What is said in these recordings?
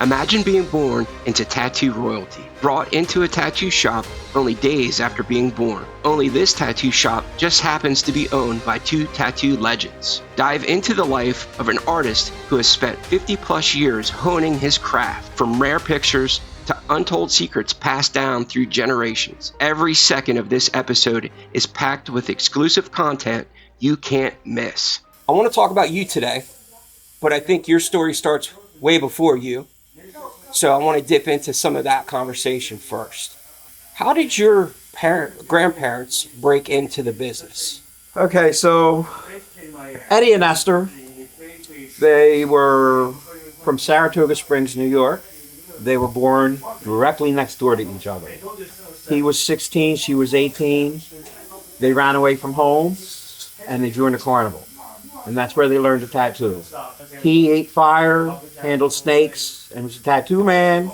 Imagine being born into tattoo royalty, brought into a tattoo shop only days after being born. Only this tattoo shop just happens to be owned by two tattoo legends. Dive into the life of an artist who has spent 50 plus years honing his craft, from rare pictures to untold secrets passed down through generations. Every second of this episode is packed with exclusive content you can't miss. I want to talk about you today, but I think your story starts way before you. So I want to dip into some of that conversation first. How did your grandparents break into the business? Okay, so Eddie and Esther, they were from Saratoga Springs, New York. They were born directly next door to each other. He was 16, she was 18. They ran away from home and they joined a carnival. And that's where they learned to tattoo. He ate fire, handled snakes, and was a tattoo man.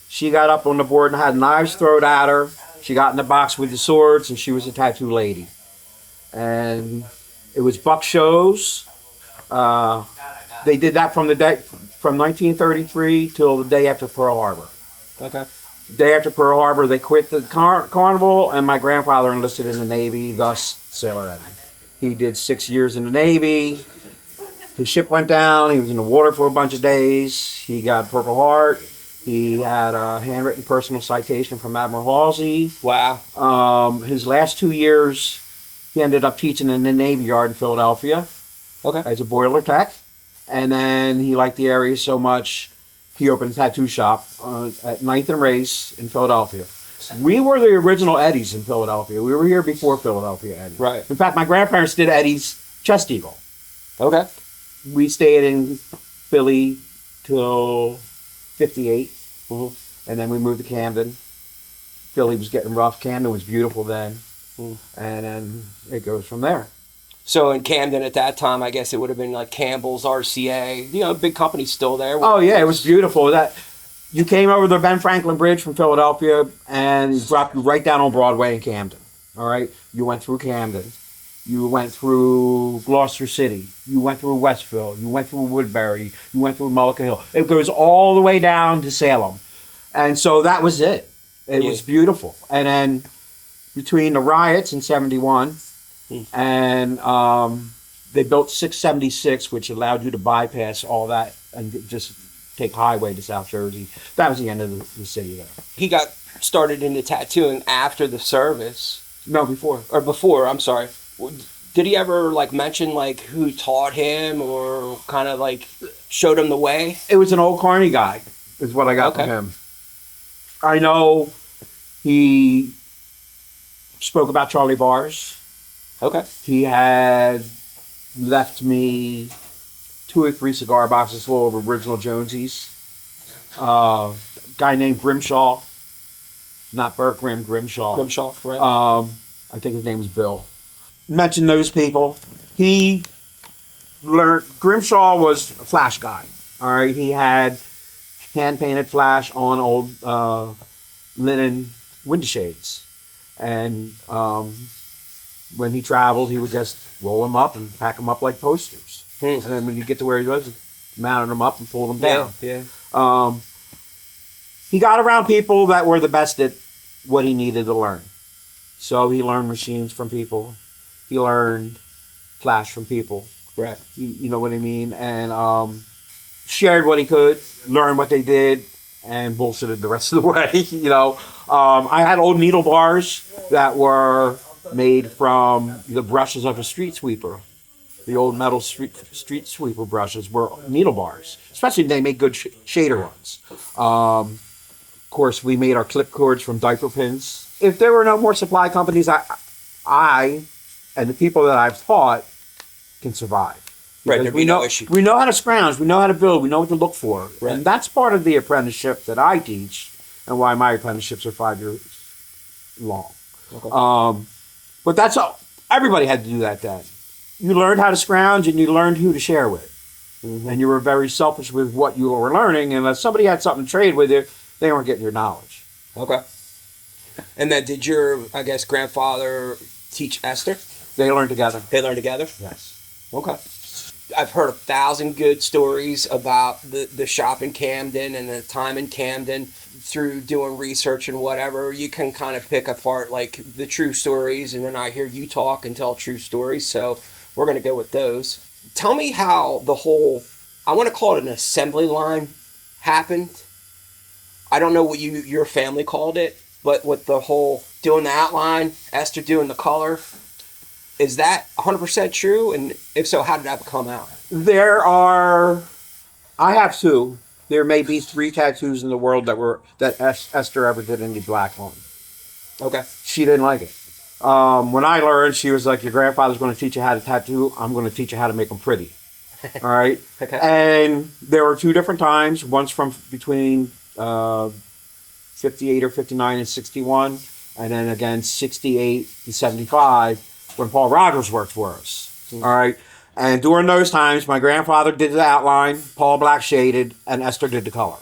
She got up on the board and had knives thrown at her. She got in the box with the swords, and she was a tattoo lady. And it was buck shows. They did that from 1933 till the day after Pearl Harbor. Okay. The day after Pearl Harbor, they quit the carnival, and my grandfather enlisted in the Navy, thus Sailor Eddie. He did 6 years in the Navy. His ship went down. He was in the water for a bunch of days. He got Purple Heart. He had a handwritten personal citation from Admiral Halsey. Wow. His last 2 years, he ended up teaching in the Navy Yard in Philadelphia. Okay. As a boiler tech. And then he liked the area so much, he opened a tattoo shop at 9th and Race in Philadelphia. We were the original Eddies in Philadelphia. We were here before Philadelphia Eddie. Right. In fact, my grandparents did Eddie's chest eagle. Okay. We stayed in Philly till 58. Mm-hmm. And then we moved to Camden. Philly was getting rough. Camden was beautiful then. Mm-hmm. And then it goes from there. So in Camden at that time, I guess it would have been like Campbell's, RCA, big companies still there. Oh yeah, it was beautiful. You came over the Ben Franklin Bridge from Philadelphia and it dropped you right down on Broadway in Camden. All right? You went through Camden. You went through Gloucester City. You went through Westville. You went through Woodbury. You went through Mullica Hill. It goes all the way down to Salem. And so that was it. It was beautiful. And then between the riots in 71 and they built 676, which allowed you to bypass all that and just take highway to South Jersey. That was the end of the city there. He got started into tattooing after the service. No, before. Or before, I'm sorry. Did he ever mention who taught him or kind of showed him the way? It was an old Carney guy is what I got from him. I know he spoke about Charlie Bars. Okay. He had left me 2 or 3 cigar boxes full of original Jonesies. Guy named Grimshaw, not Berkram, Grimshaw. Grimshaw, right. I think his name was Bill. Mention those people. He learned, Grimshaw was a flash guy. All right, he had hand-painted flash on old linen window shades. And when he traveled, he would just roll them up and pack them up like posters. And then when you get to where he was, mounted them up and pulled them down. Yeah. He got around people that were the best at what he needed to learn. So he learned machines from people. He learned flash from people. Right. You know what I mean? And shared what he could, learned what they did, and bullshitted the rest of the way. I had old needle bars that were made from the brushes of a street sweeper. The old metal street sweeper brushes were needle bars. Especially they make good shader ones. Of course, we made our clip cords from diaper pins. If there were no more supply companies, I and the people that I've taught can survive. Right, there'd be no issue. We know how to scrounge, we know how to build, we know what to look for. Right. And that's part of the apprenticeship that I teach and why my apprenticeships are 5 years long. Okay. But that's all. Everybody had to do that then. You learned how to scrounge and you learned who to share with. Mm-hmm. And you were very selfish with what you were learning. And if somebody had something to trade with you, they weren't getting your knowledge. Okay. And then did your, grandfather teach Esther? They learned together. They learned together? Yes. Okay. I've heard 1,000 good stories about the shop in Camden and the time in Camden. Through doing research and whatever, you can kind of pick apart like the true stories, and then I hear you talk and tell true stories, so we're going to go with those. Tell me how the whole, I want to call it an assembly line, happened. I don't know what your family called it, but with the whole doing the outline, Esther doing the color, is that 100% true? And if so, how did that come out? I have 2. There may be 3 tattoos in the world that Esther ever did any black on. Okay. She didn't like it. When I learned, she was like, your grandfather's going to teach you how to tattoo. I'm going to teach you how to make them pretty. All right? Okay. And there were 2 different times. One's from between 58 or 59 and 61. And then again, 68 to 75 when Paul Rogers worked for us. Mm-hmm. All right? And during those times, my grandfather did the outline, Paul black shaded, and Esther did the color.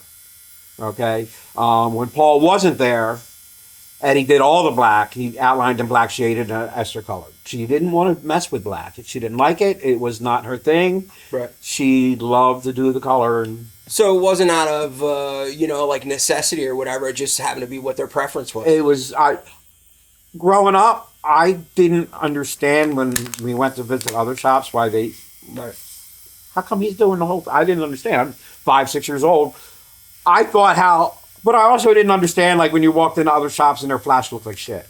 Okay? When Paul wasn't there, Eddie did all the black. He outlined and black shaded, and Esther colored. She didn't want to mess with black. She didn't like it. It was not her thing. Right. She loved to do the color. And so it wasn't out of, like necessity or whatever. It just happened to be what their preference was. It was, growing up, I didn't understand when we went to visit other shops why they, how come he's doing the whole thing? I didn't understand. I'm 5, 6 years old. I thought but I also didn't understand, like when you walked into other shops and their flash looked like shit.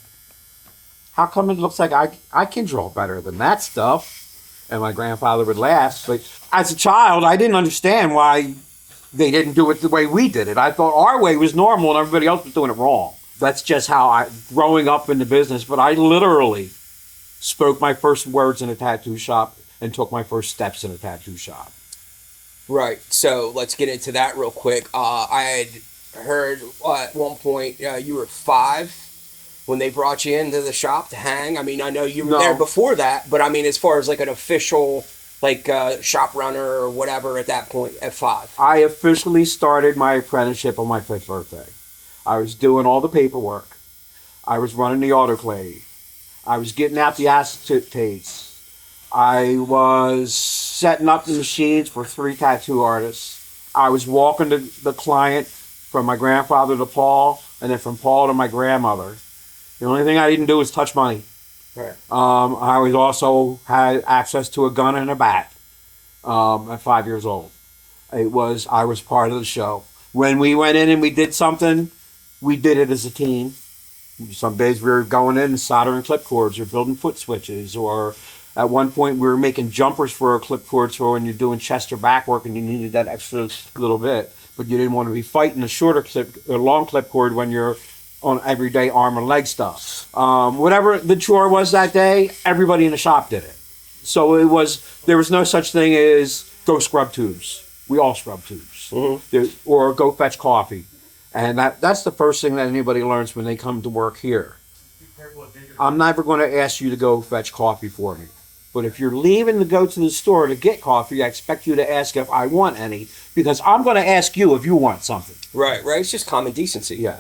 How come it looks like I can draw better than that stuff? And my grandfather would laugh. But as a child, I didn't understand why they didn't do it the way we did it. I thought our way was normal and everybody else was doing it wrong. That's just how growing up in the business, but I literally spoke my first words in a tattoo shop and took my first steps in a tattoo shop. Right. So let's get into that real quick. I had heard at one point you were 5 when they brought you into the shop to hang. I mean, I know you were there before that, but I mean, as far as like an official shop runner or whatever at that point at 5. I officially started my apprenticeship on my 5th birthday. I was doing all the paperwork. I was running the autoclave. I was getting out the acetates. I was setting up the machines for 3 tattoo artists. I was walking the client from my grandfather to Paul, and then from Paul to my grandmother. The only thing I didn't do was touch money. Right. I was also had access to a gun and a bat at 5 years old. I was part of the show. When we went in and we did something, we did it as a team. Some days we were going in and soldering clip cords or building foot switches, or at one point we were making jumpers for a clip cord for when you're doing chest or back work and you needed that extra little bit, but you didn't want to be fighting a long clip cord when you're on everyday arm and leg stuff. Whatever the chore was that day, everybody in the shop did it. So there was no such thing as go scrub tubes. We all scrub tubes. Mm-hmm. Or go fetch coffee. And that's the first thing that anybody learns when they come to work here. I'm never going to ask you to go fetch coffee for me. But if you're leaving to go to the store to get coffee, I expect you to ask if I want any, because I'm going to ask you if you want something. Right. It's just common decency. Yeah.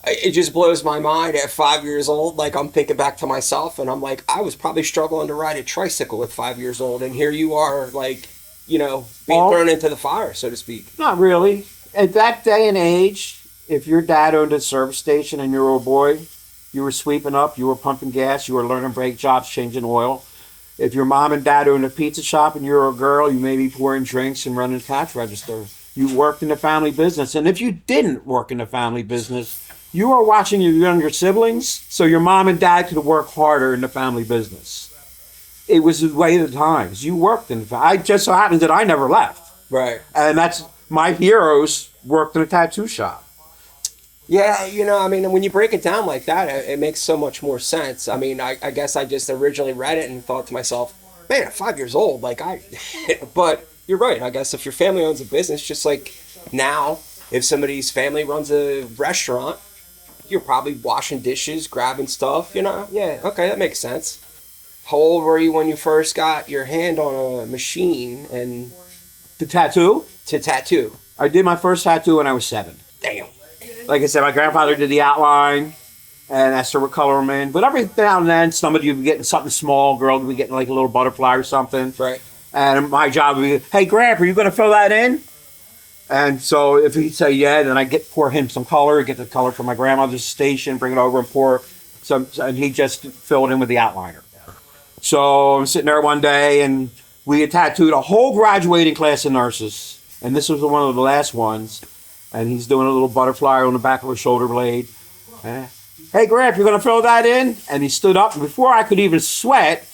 It just blows my mind at 5 years old. Like, I'm thinking back to myself, and I'm like, I was probably struggling to ride a tricycle at 5 years old, and here you are, like, being thrown into the fire, so to speak. Not really. At that day and age, if your dad owned a service station and you were a boy, you were sweeping up, you were pumping gas, you were learning brake jobs, changing oil. If your mom and dad owned a pizza shop and you were a girl, you may be pouring drinks and running a cash register. You worked in the family business. And if you didn't work in the family business, you were watching your younger siblings, so your mom and dad could work harder in the family business. It was the way of the times. You worked in the family. It just so happens that I never left. Right. And that's my heroes worked in a tattoo shop. Yeah, I mean, when you break it down like that, it makes so much more sense. I mean, I guess I just originally read it and thought to myself, man, at 5 years old, but you're right. I guess if your family owns a business, just like now, if somebody's family runs a restaurant, you're probably washing dishes, grabbing stuff, Yeah, okay, that makes sense. How old were you when you first got your hand on a machine and... To tattoo? To tattoo. I did my first tattoo when I was 7. Damn. Like I said, my grandfather did the outline, and Esther would color them in. But every now and then, somebody would be getting something small, girl would be getting like a little butterfly or something. Right. And my job would be, hey, Grandpa, are you going to fill that in? And so if he'd say yeah, then I pour him some color, get the color from my grandmother's station, bring it over and pour some, and he just filled in with the outliner. So I'm sitting there one day, and we had tattooed a whole graduating class of nurses, and this was one of the last ones. And he's doing a little butterfly on the back of her shoulder blade. Hey, Grandpa, you going to fill that in? And he stood up, and before I could even sweat,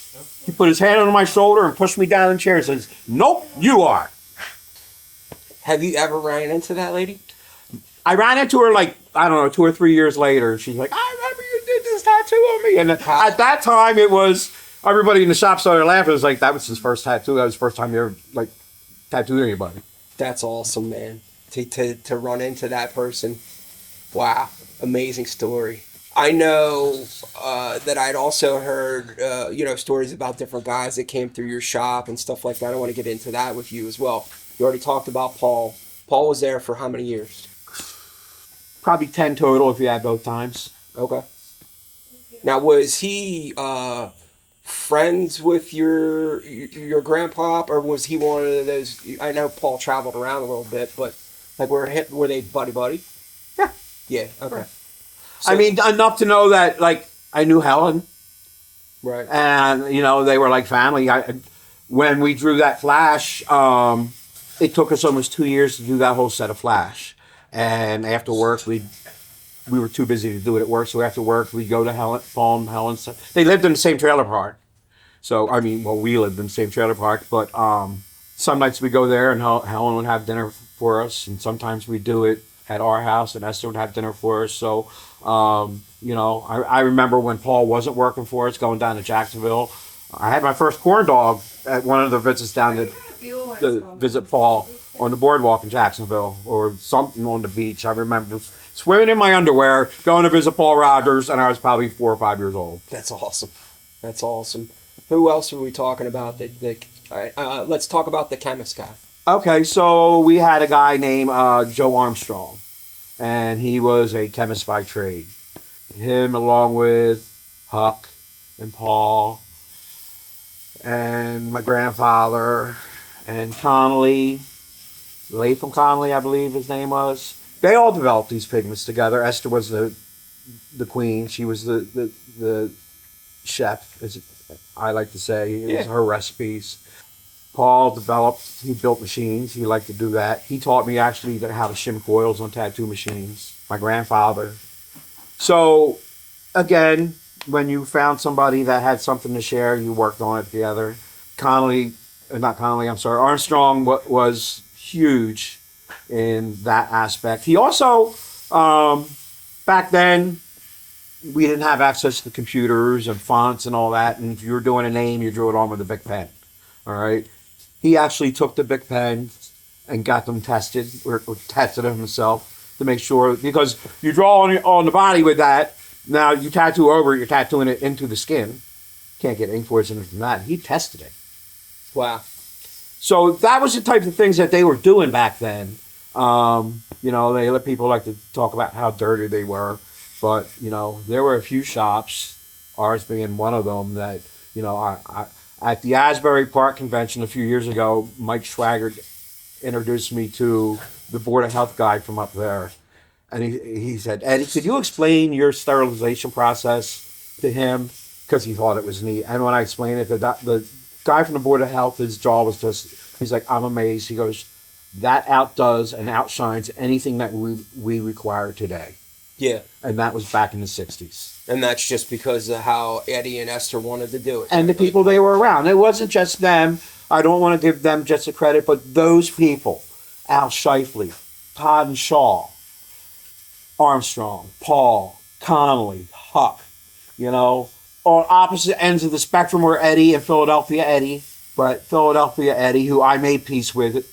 he put his hand on my shoulder and pushed me down in the chair and says, nope, you are. Have you ever ran into that lady? I ran into her 2 or 3 years later. She's like, I remember you did this tattoo on me. And at that time, it was, everybody in the shop started laughing. It was like, that was his first tattoo. That was the first time he ever, tattooed anybody. That's awesome, man. To run into that person. Wow. Amazing story. I know that I'd also heard, stories about different guys that came through your shop and stuff like that. I want to get into that with you as well. You already talked about Paul. Paul was there for how many years? Probably 10 total if you add both times. Okay. Now, was he friends with your grandpa, or was he one of those? I know Paul traveled around a little bit, but were they buddy? Yeah. Yeah. Okay. Right. So, I mean, enough to know that I knew Helen. Right. And they were like family. When we drew that flash, it took us almost 2 years to do that whole set of flash. And after work, we were too busy to do it at work. So after work, we'd go to Paul and Helen's. They lived in the same trailer park. So, we lived in the same trailer park. But some nights we'd go there and Helen would have dinner for us. And sometimes we'd do it at our house and Esther would have dinner for us. So, I remember when Paul wasn't working for us, going down to Jacksonville. I had my first corn dog at one of the visits down to visit Paul on the boardwalk in Jacksonville or something on the beach. I remember swimming in my underwear, going to visit Paul Rogers, and I was probably 4 or 5 years old. That's awesome. That's awesome. Who else are we talking about? Let's talk about the chemist guy. Okay, so we had a guy named Joe Armstrong, and he was a chemist by trade. Him along with Huck and Paul and my grandfather and Connolly, Latham Connolly, I believe his name was. They all developed these pigments together. Esther was the queen. She was the chef, as I like to say. It was her recipes. Paul he built machines. He liked to do that. He taught me actually how to shim coils on tattoo machines. My grandfather. So, again, when you found somebody that had something to share, you worked on it together. Armstrong was huge in that aspect. He also, back then, we didn't have access to computers and fonts and all that, and if you were doing a name, you drew it on with a big pen, all right? He actually took the big pen and got them tested, or tested them himself to make sure, because you draw on the body with that, now you tattoo over it, you're tattooing it into the skin. Can't get ink poisoning from that. He tested it. Wow. So that was the type of things that they were doing back then. They let people like to talk about how dirty they were, but there were a few shops, ours being one of them, that at the Asbury Park convention a few years ago, Mike Schwaggart introduced me to the Board of Health guy from up there, and he said, Eddie, could you explain your sterilization process to him? Because he thought it was neat. And when I explained it, the guy from the Board of Health, his jaw was he's like, I'm amazed. He goes, that outdoes and outshines anything that we require today. Yeah. And that was back in the 60s. And that's just because of how Eddie and Esther wanted to do it. And the people they were around. It wasn't just them. I don't want to give them just the credit, but those people, Al Shifley, Todd and Shaw, Armstrong, Paul, Connolly, Huck, on opposite ends of the spectrum were Eddie and Philadelphia Eddie. But Philadelphia Eddie, who I made peace with,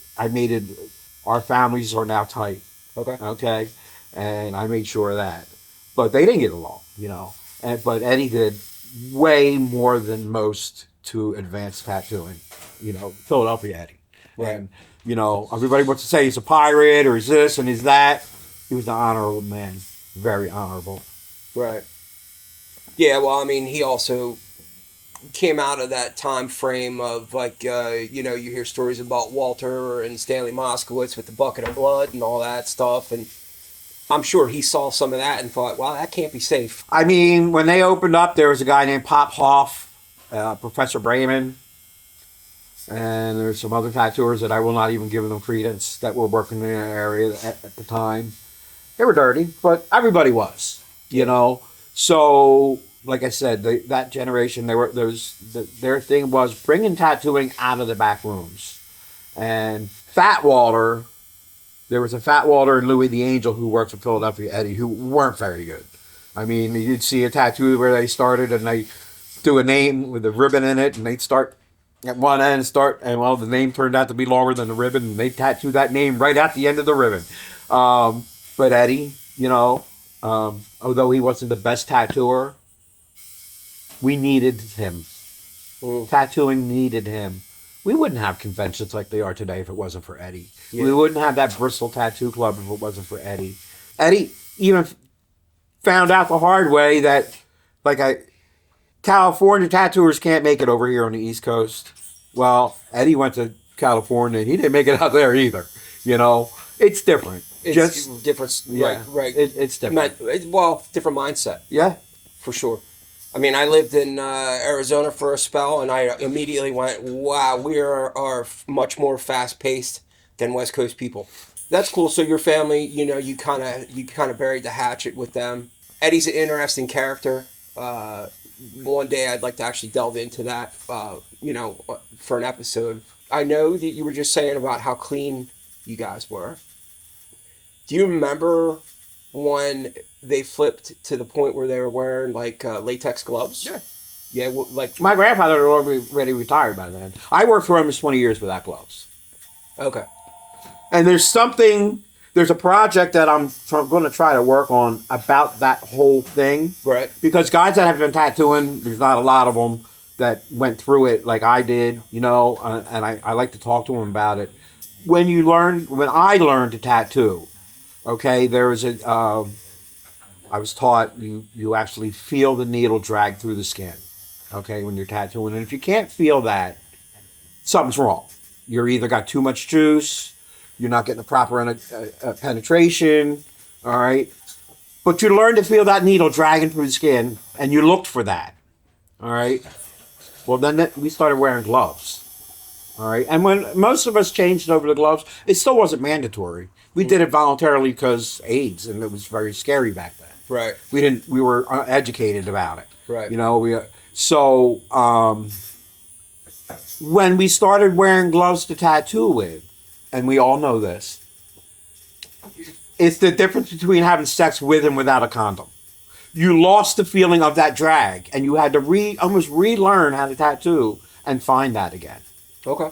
our families are now tight. Okay? And I made sure of that. But they didn't get along, but Eddie did way more than most to advance tattooing, Philadelphia Eddie. Right. And, everybody wants to say he's a pirate or he's this and he's that. He was an honorable man. Very honorable. Right. Yeah, well, he also came out of that time frame of like you know, you hear stories about Walter and Stanley Moskowitz with the bucket of blood and all that stuff, and I'm sure he saw some of that and thought, "Wow, that can't be safe." I mean, when they opened up, there was a guy named Pop Hoff, Professor Brayman, and there's some other tattooers that I will not even give them credence that were working in the area at the time. They were dirty, but everybody was, you know. So, like I said, that generation, their thing was bringing tattooing out of the back rooms. And Fat Walter, there was a Fat Walter and Louis the Angel who worked for Philadelphia Eddie who weren't very good. I mean, you'd see a tattoo where they started and they do a name with a ribbon in it, and they'd start at one end and well, the name turned out to be longer than the ribbon, and they tattooed that name right at the end of the ribbon. But Eddie, you know, although he wasn't the best tattooer, we needed him. Tattooing needed him. We wouldn't have conventions like they are today if it wasn't for Eddie. Yeah. We wouldn't have that Bristol Tattoo Club if it wasn't for Eddie. Eddie even found out the hard way that, California tattooers can't make it over here on the East Coast. Well, Eddie went to California and he didn't make it out there either. You know, it's different. It's just different. Yeah, right. It's different. Well, different mindset. Yeah, for sure. I mean, I lived in Arizona for a spell, and I immediately went, "Wow, we are much more fast paced than West Coast people." That's cool. So your family, you know, you kind of buried the hatchet with them. Eddie's an interesting character. One day I'd like to actually delve into that, you know, for an episode. I know that you were just saying about how clean you guys were. Do you remember when they flipped to the point where they were wearing like latex gloves? Yeah. Yeah, well, like my grandfather had already retired by then. I worked for almost 20 years without gloves. Okay. And there's a project that I'm going to try to work on about that whole thing. Right. Because guys that have been tattooing, there's not a lot of them that went through it like I did, you know, and I like to talk to them about it. When I learned to tattoo, okay, I was taught you actually feel the needle drag through the skin, okay, when you're tattooing. And if you can't feel that, something's wrong. You're either got too much juice, you're not getting the proper penetration, all right? But you learn to feel that needle dragging through the skin, and you looked for that, all right? Well, then we started wearing gloves, all right? And when most of us changed over to gloves, it still wasn't mandatory. We did it voluntarily because AIDS, and it was very scary back then. Right. We were uneducated about it. Right. You know, when we started wearing gloves to tattoo with, and we all know this, it's the difference between having sex with and without a condom. You lost the feeling of that drag, and you had to almost relearn how to tattoo and find that again. Okay.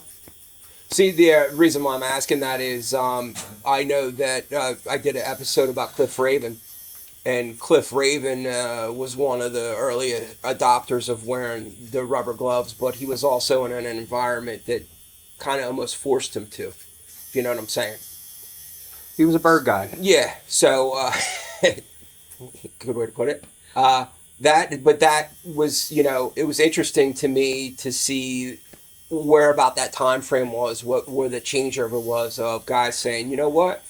See, the reason why I'm asking that is I know that I did an episode about Cliff Raven, and Cliff Raven was one of the early adopters of wearing the rubber gloves, but he was also in an environment that kind of almost forced him to, if you know what I'm saying. He was a bird guy. Yeah, so, good way to put it. That was, you know, it was interesting to me to see where about that time frame was, where the changeover was of guys saying, you know what,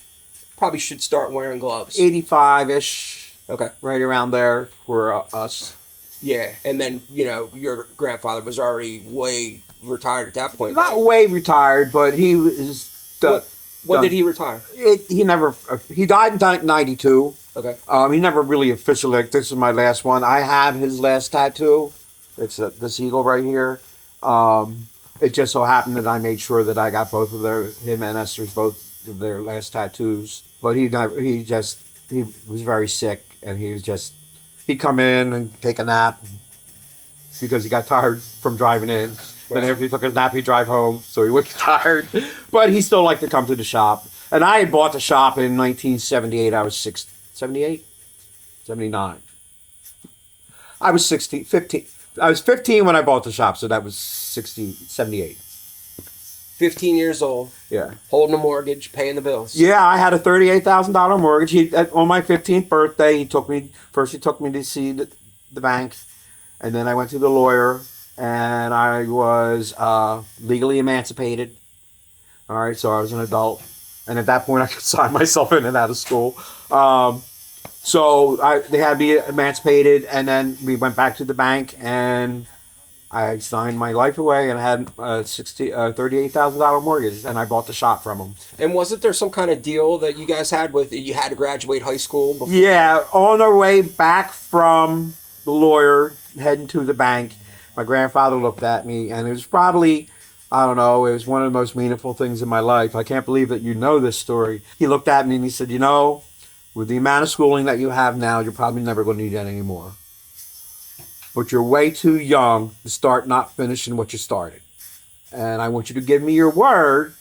probably should start wearing gloves. 85-ish. Okay. Right around there for us. Yeah, and then, you know, your grandfather was already way retired at that point. Not right? way retired, but he was... When did he retire? He died in 92. Okay. He never really officially, like, this is my last one. I have his last tattoo. It's this eagle right here. It just so happened that I made sure that I got both of him and Esther's both of their last tattoos. But he was very sick, and he'd come in and take a nap because he got tired from driving in. Then after he took his nap, he'd drive home, so he wouldn't get tired. But he still liked to come to the shop. And I had bought the shop in 1978. I was 78? 79. I was 15. I was 15 when I bought the shop, so that was 78. 15 years old. Yeah. Holding a mortgage, paying the bills. Yeah, I had a $38,000 mortgage. On my 15th birthday, he took me to see the bank, and then I went to the lawyer, and I was legally emancipated. All right, so I was an adult, and at that point I could sign myself in and out of school. So they had me emancipated, and then we went back to the bank, and I signed my life away, and I had a $38,000 mortgage, and I bought the shop from them. And wasn't there some kind of deal that you guys had with you had to graduate high school before? Yeah, on our way back from the lawyer, heading to the bank, my grandfather looked at me, and it was probably, I don't know, it was one of the most meaningful things in my life. I can't believe that you know this story. He looked at me and he said, you know, with the amount of schooling that you have now, you're probably never going to need that anymore. But you're way too young to start not finishing what you started. And I want you to give me your word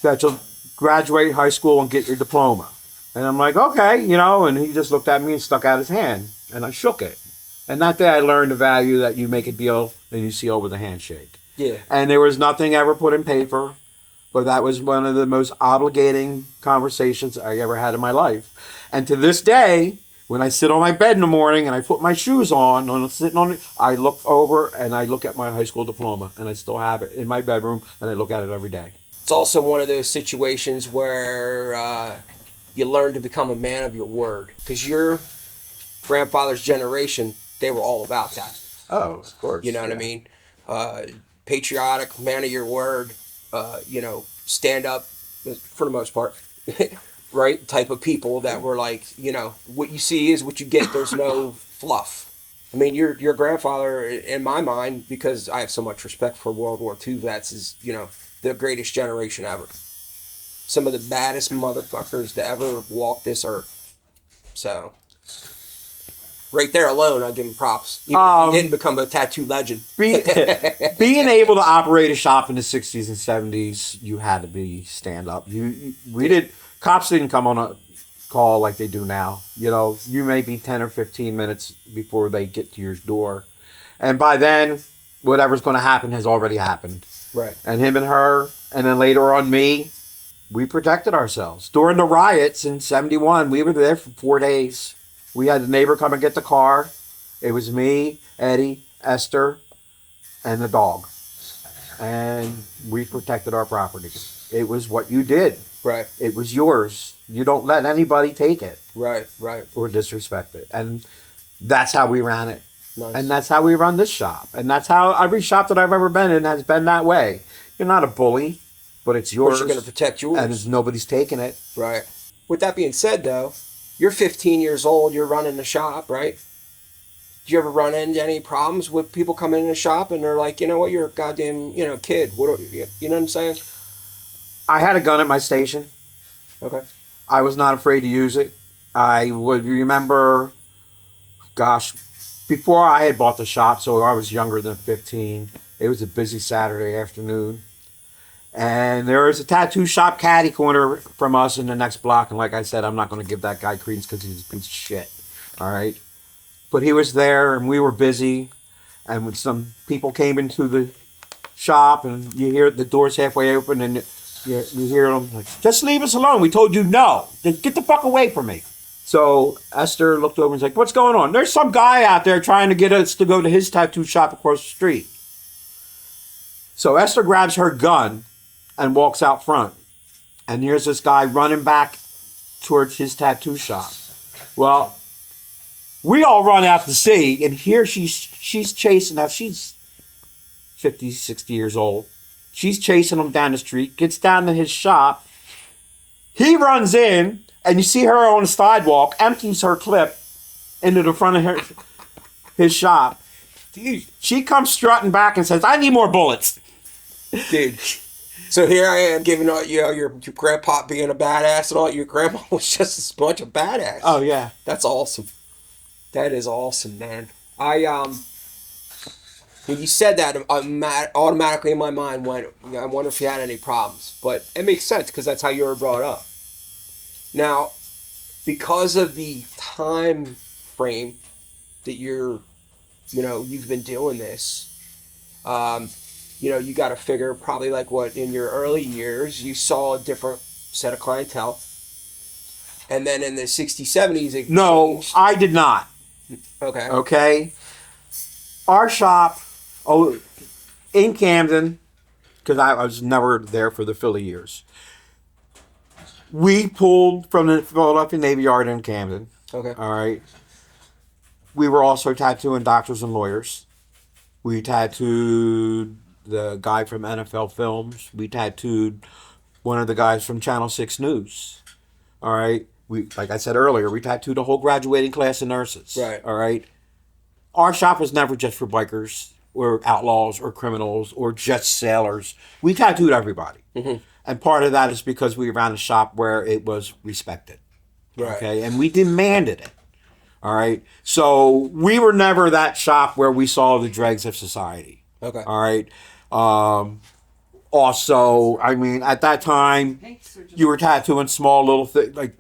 that you'll graduate high school and get your diploma. And I'm like, okay, you know, and he just looked at me and stuck out his hand, and I shook it. And that day I learned the value that you make a deal and you seal with a handshake. Yeah. And there was nothing ever put in paper, but that was one of the most obligating conversations I ever had in my life. And to this day, when I sit on my bed in the morning and I put my shoes on, and I'm sitting on it, I look over and I look at my high school diploma, and I still have it in my bedroom, and I look at it every day. It's also one of those situations where you learn to become a man of your word, because your grandfather's generation, they were all about that. Oh, of course. You know what I mean? Patriotic, man of your word, stand up for the most part, right? Type of people that were like, what you see is what you get. There's no fluff. I mean, your grandfather, in my mind, because I have so much respect for World War II vets, is, the greatest generation ever. Some of the baddest motherfuckers to ever walk this earth. So, right there alone, I give him props. Even if he didn't become a tattoo legend. Being able to operate a shop in the 60s and 70s, you had to be stand up. Cops didn't come on a call like they do now. You may be 10 or 15 minutes before they get to your door. And by then, whatever's going to happen has already happened. Right. And him and her, and then later on me, we protected ourselves. During the riots in 71, we were there for 4 days. We had the neighbor come and get the car. It was me, Eddie, Esther, and the dog. And we protected our property. It was what you did. Right. It was yours. You don't let anybody take it. Right. Or disrespect it. And that's how we ran it. Nice. And that's how we run this shop. And that's how every shop that I've ever been in has been that way. You're not a bully, but it's yours. But you're going to protect yours. And nobody's taking it. Right. With that being said, though, you're 15 years old, you're running the shop, right? Do you ever run into any problems with people coming in the shop and they're like, you know what, you're a goddamn, kid. You know what I'm saying? I had a gun at my station. Okay. I was not afraid to use it. I would remember, before I had bought the shop, so I was younger than 15. It was a busy Saturday afternoon. And there was a tattoo shop catty corner from us in the next block. And like I said, I'm not going to give that guy credence because he's a piece of shit. All right. But he was there and we were busy. And when some people came into the shop and you hear the doors halfway open and you hear them like, just leave us alone. We told you no. Just get the fuck away from me. So Esther looked over and was like, what's going on? There's some guy out there trying to get us to go to his tattoo shop across the street. So Esther grabs her gun and walks out front. And here's this guy running back towards his tattoo shop. Well, we all run out to see, and here she's chasing. Now, she's 50, 60 years old. She's chasing him down the street, gets down to his shop. He runs in, and you see her on the sidewalk, empties her clip into the front of his shop. Dude, she comes strutting back and says, I need more bullets. Dude. So here I am giving all your grandpa being a badass and all. Your grandma was just a bunch of badass. Oh yeah, that's awesome. That is awesome, man. When you said that, automatically in my mind went, I wonder if you had any problems. But it makes sense because that's how you were brought up. Now, because of the time frame that you've been doing this, you got to figure probably like what in your early years, you saw a different set of clientele. And then in the 60s, 70s, No, changed. I did not. Okay. Okay. Our shop Oh, in Camden, because I was never there for the Philly years. We pulled from the Philadelphia Navy Yard in Camden. Okay. All right. We were also tattooing doctors and lawyers. We tattooed the guy from NFL Films. We tattooed one of the guys from Channel 6 News. All right. We, like I said earlier, we tattooed a whole graduating class of nurses. Right. All right. Our shop was never just for bikers or outlaws or criminals or just sailors. We tattooed everybody. Mm-hmm. And part of that is because we ran a shop where it was respected. Right. Okay. And we demanded it. All right. So we were never that shop where we saw the dregs of society. Okay. All right. Also, I mean, at that time, you were tattooing small little things. Like,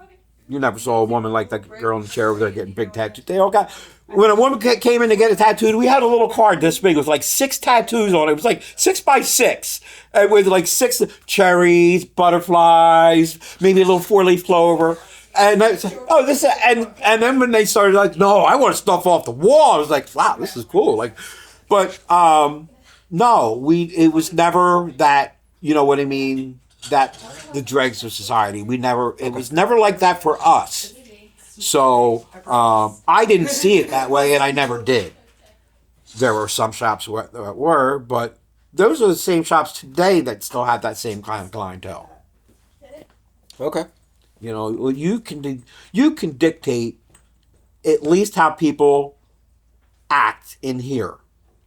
you never saw a woman like that girl in the chair over there getting big tattoos. They all got. When a woman came in to get a tattoo, we had a little card this big. It was like 6 tattoos on it. It was like 6 by 6. And with like 6 cherries, butterflies, maybe a little 4-leaf clover. And I said, oh, this is, and then when they started like, no, I want stuff off the wall. I was like, wow, this is cool. Like, but no, it was never that, you know what I mean, that the dregs of society. It was never like that for us. So I didn't see it that way, and I never did. There were some shops that were, but those are the same shops today that still have that same kind of clientele. Okay. You know, you can dictate at least how people act in here,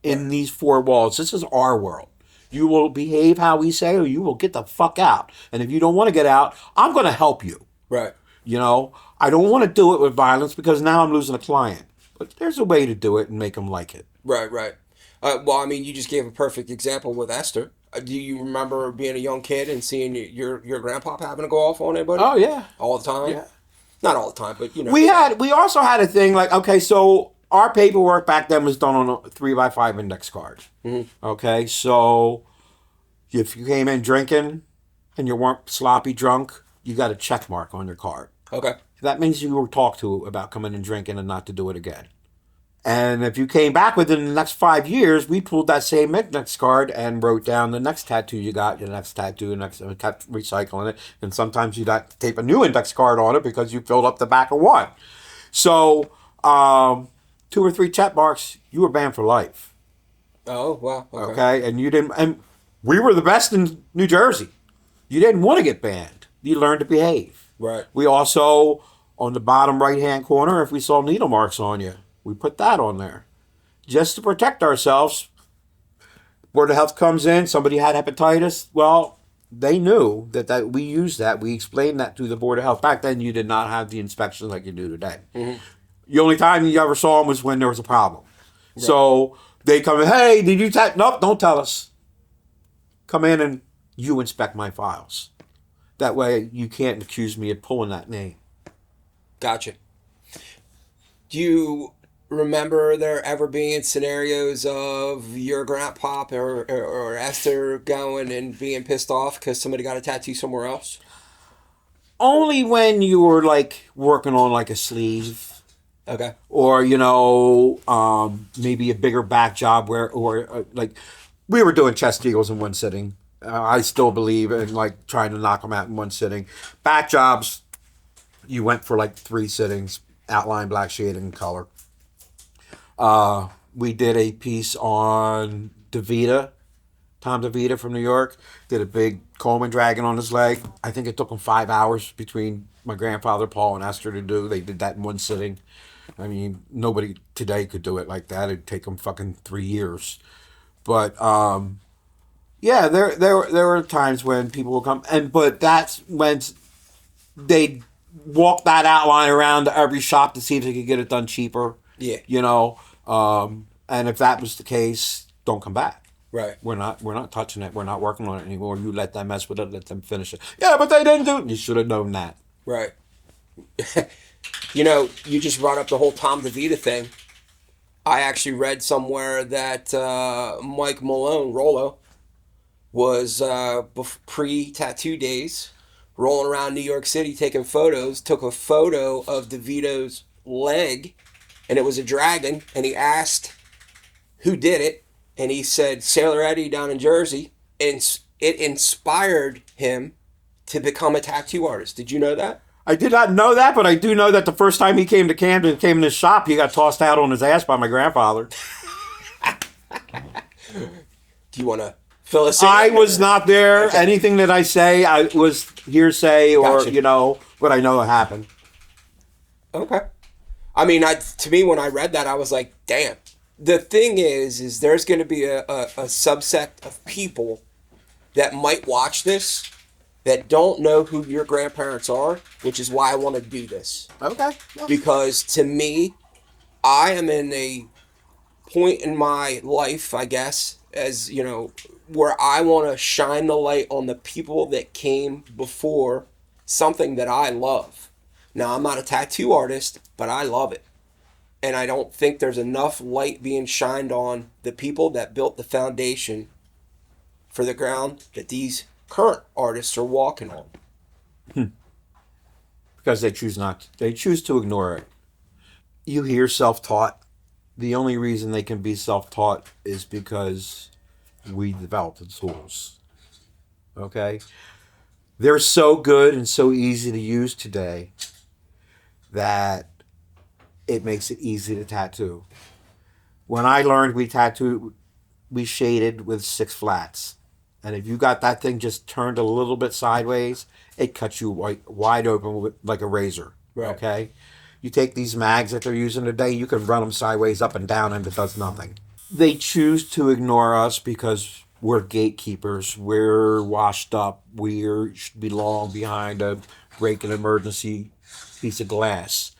in these 4 walls. This is our world. You will behave how we say, or you will get the fuck out. And if you don't want to get out, I'm going to help you. Right. You know, I don't want to do it with violence because now I'm losing a client. But there's a way to do it and make them like it. Right, right. Well, I mean, you just gave a perfect example with Esther. Do you remember being a young kid and seeing your grandpa having to go off on anybody? Oh, yeah. All the time? Yeah. Not all the time, but, you know. We also had a thing like, okay, so our paperwork back then was done on a 3x5 index card. Mm-hmm. Okay, so if you came in drinking and you weren't sloppy drunk, you got a check mark on your card. Okay. That means you were talked to about coming and drinking and not to do it again. And if you came back within the next 5 years, we pulled that same index card and wrote down the next tattoo you got, your next tattoo, and kept recycling it. And sometimes you'd have to tape a new index card on it because you filled up the back of one. So 2 or 3 check marks, you were banned for life. Oh, wow. Okay, and you didn't. And we were the best in New Jersey. You didn't want to get banned. You learned to behave. Right. We also, on the bottom right-hand corner, if we saw needle marks on you, we put that on there. Just to protect ourselves. Board of Health comes in, somebody had hepatitis. Well, they knew that we used that. We explained that to the Board of Health. Back then, you did not have the inspections like you do today. Mm-hmm. The only time you ever saw them was when there was a problem. Right. So they come in, hey, did you nope, don't tell us. Come in and you inspect my files. That way you can't accuse me of pulling that name. Gotcha. Do you remember there ever being scenarios of your grandpa or Esther going and being pissed off because somebody got a tattoo somewhere else? Only when you were like working on like a sleeve. Okay. Or, you know, maybe a bigger back job like we were doing chest eagles in one sitting. I still believe in like trying to knock them out in one sitting. Back jobs, you went for like 3 sittings, outline, black shading, color. We did a piece on DeVita, Tom DeVita from New York. Did a big Coleman dragon on his leg. I think it took him 5 hours between my grandfather, Paul, and Esther to do. They did that in one sitting. I mean, nobody today could do it like that. It'd take them fucking 3 years. But yeah, there were times when people would come, but that's when they'd walk that outline around to every shop to see if they could get it done cheaper. Yeah. You know, and if that was the case, don't come back. Right. We're not touching it. We're not working on it anymore. You let them mess with it. Let them finish it. Yeah, but they didn't do it. You should have known that. Right. You know, you just brought up the whole Tom DeVita thing. I actually read somewhere that Mike Malone, Rollo, was pre-tattoo days, rolling around New York City taking photos, took a photo of DeVito's leg, and it was a dragon, and he asked who did it, and he said Sailor Eddie down in Jersey, and it inspired him to become a tattoo artist. Did you know that? I did not know that, but I do know that the first time he came to Camden, came in his shop, he got tossed out on his ass by my grandfather. Do you want to fill us in? I was not there. Okay. Anything that I say, I was hearsay or, Gotcha. What I know happened. Okay. I mean, to me, when I read that, I was like, damn. The thing is there's going to be a subset of people that might watch this that don't know who your grandparents are, which is why I want to do this. Okay. Yeah. Because to me, I am in a point in my life, I guess, as where I want to shine the light on the people that came before something that I love. Now, I'm not a tattoo artist, but I love it. And I don't think there's enough light being shined on the people that built the foundation for the ground that these current artists are walking on. Because they choose not. They choose to ignore it. You hear self-taught. The only reason they can be self-taught is because we developed the tools. Okay? They're so good and so easy to use today that it makes it easy to tattoo. When I learned we shaded with 6 flats. And if you got that thing just turned a little bit sideways, it cuts you wide open like a razor. Right. Okay? You take these mags that they're using today, you can run them sideways up and down and it does nothing. They choose to ignore us because we're gatekeepers. We're washed up. We belong behind a break an emergency piece of glass.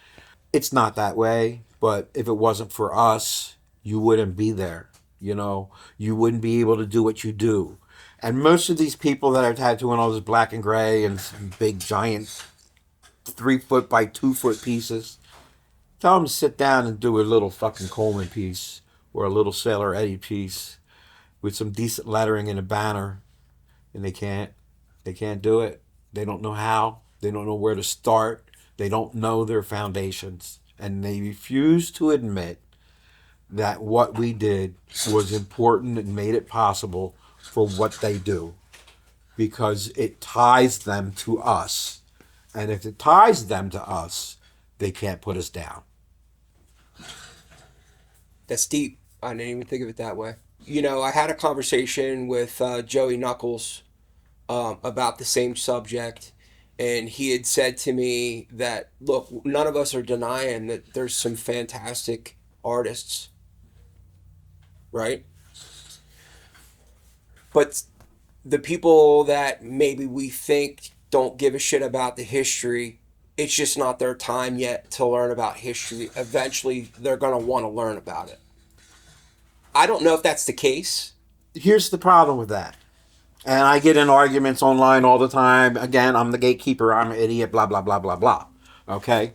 It's not that way, but if it wasn't for us, you wouldn't be there. You wouldn't be able to do what you do. And most of these people that are tattooing all this black and gray and big giant 3 foot by 2 foot pieces, tell them to sit down and do a little fucking Coleman piece or a little Sailor Eddie piece with some decent lettering and a banner, and they can't do it. They don't know how. They don't know where to start. They don't know their foundations, and they refuse to admit that what we did was important and made it possible for what they do, because it ties them to us. And if it ties them to us, they can't put us down. That's deep. I didn't even think of it that way. I had a conversation with Joey Knuckles about the same subject, and he had said to me that, look, none of us are denying that there's some fantastic artists, right? But the people that maybe we think don't give a shit about the history, it's just not their time yet to learn about history. Eventually, they're going to want to learn about it. I don't know if that's the case. Here's the problem with that. And I get in arguments online all the time. Again, I'm the gatekeeper. I'm an idiot, blah, blah, blah, blah, blah. Okay?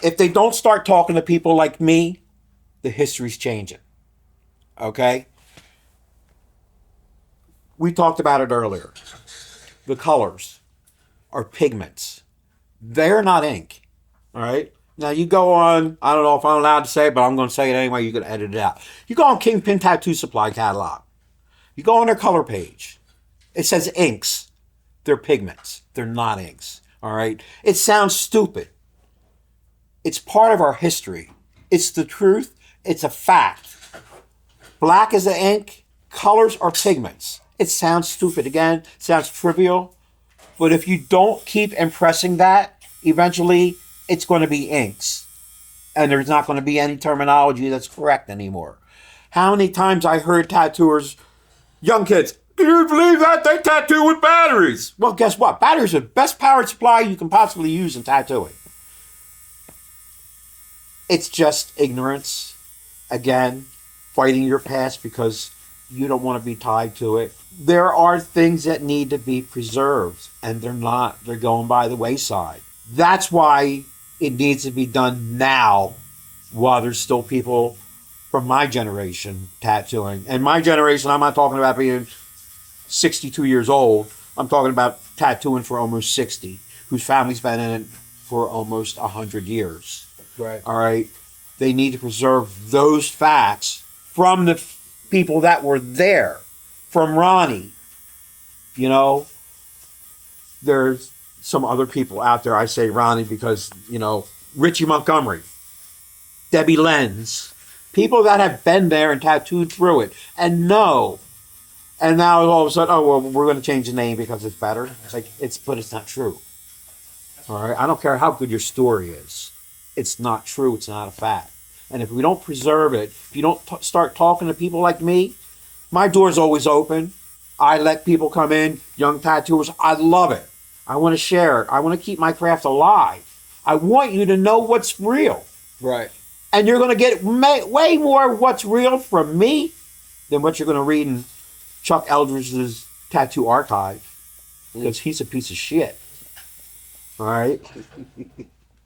If they don't start talking to people like me, the history's changing. Okay? We talked about it earlier. The colors are pigments. They're not ink. All right? Now you go on, I don't know if I'm allowed to say it, but I'm going to say it anyway. You can edit it out. You go on Kingpin Tattoo Supply catalog. You go on their color page. It says inks. They're pigments. They're not inks. All right? It sounds stupid. It's part of our history. It's the truth. It's a fact. Black is an ink. Colors are pigments. It sounds stupid. Again, it sounds trivial. But if you don't keep impressing that, eventually it's going to be inks. And there's not going to be any terminology that's correct anymore. How many times I heard tattooers, young kids, can you believe that? They tattoo with batteries. Well, guess what? Batteries are the best powered supply you can possibly use in tattooing. It's just ignorance. Again, fighting your past because you don't want to be tied to it. There are things that need to be preserved, and they're not. They're going by the wayside. That's why it needs to be done now, while there's still people from my generation tattooing. And my generation, I'm not talking about being 62 years old. I'm talking about tattooing for almost 60, whose family's been in it for almost 100 years. Right. All right? They need to preserve those facts from the people that were there, from Ronnie, you know. There's some other people out there. I say Ronnie because, you know, Richie Montgomery, Debbie Lenz, people that have been there and tattooed through it and know. And now all of a sudden, oh, well, we're going to change the name because it's better. It's like, but it's not true. All right. I don't care how good your story is. It's not true. It's not a fact. And if we don't preserve it, if you don't start talking to people like me, my door's always open. I let people come in, young tattooers. I love it. I want to share it. I want to keep my craft alive. I want you to know what's real. Right. And you're going to get way more what's real from me than what you're going to read in Chuck Eldridge's Tattoo Archive, because he's a piece of shit. All right?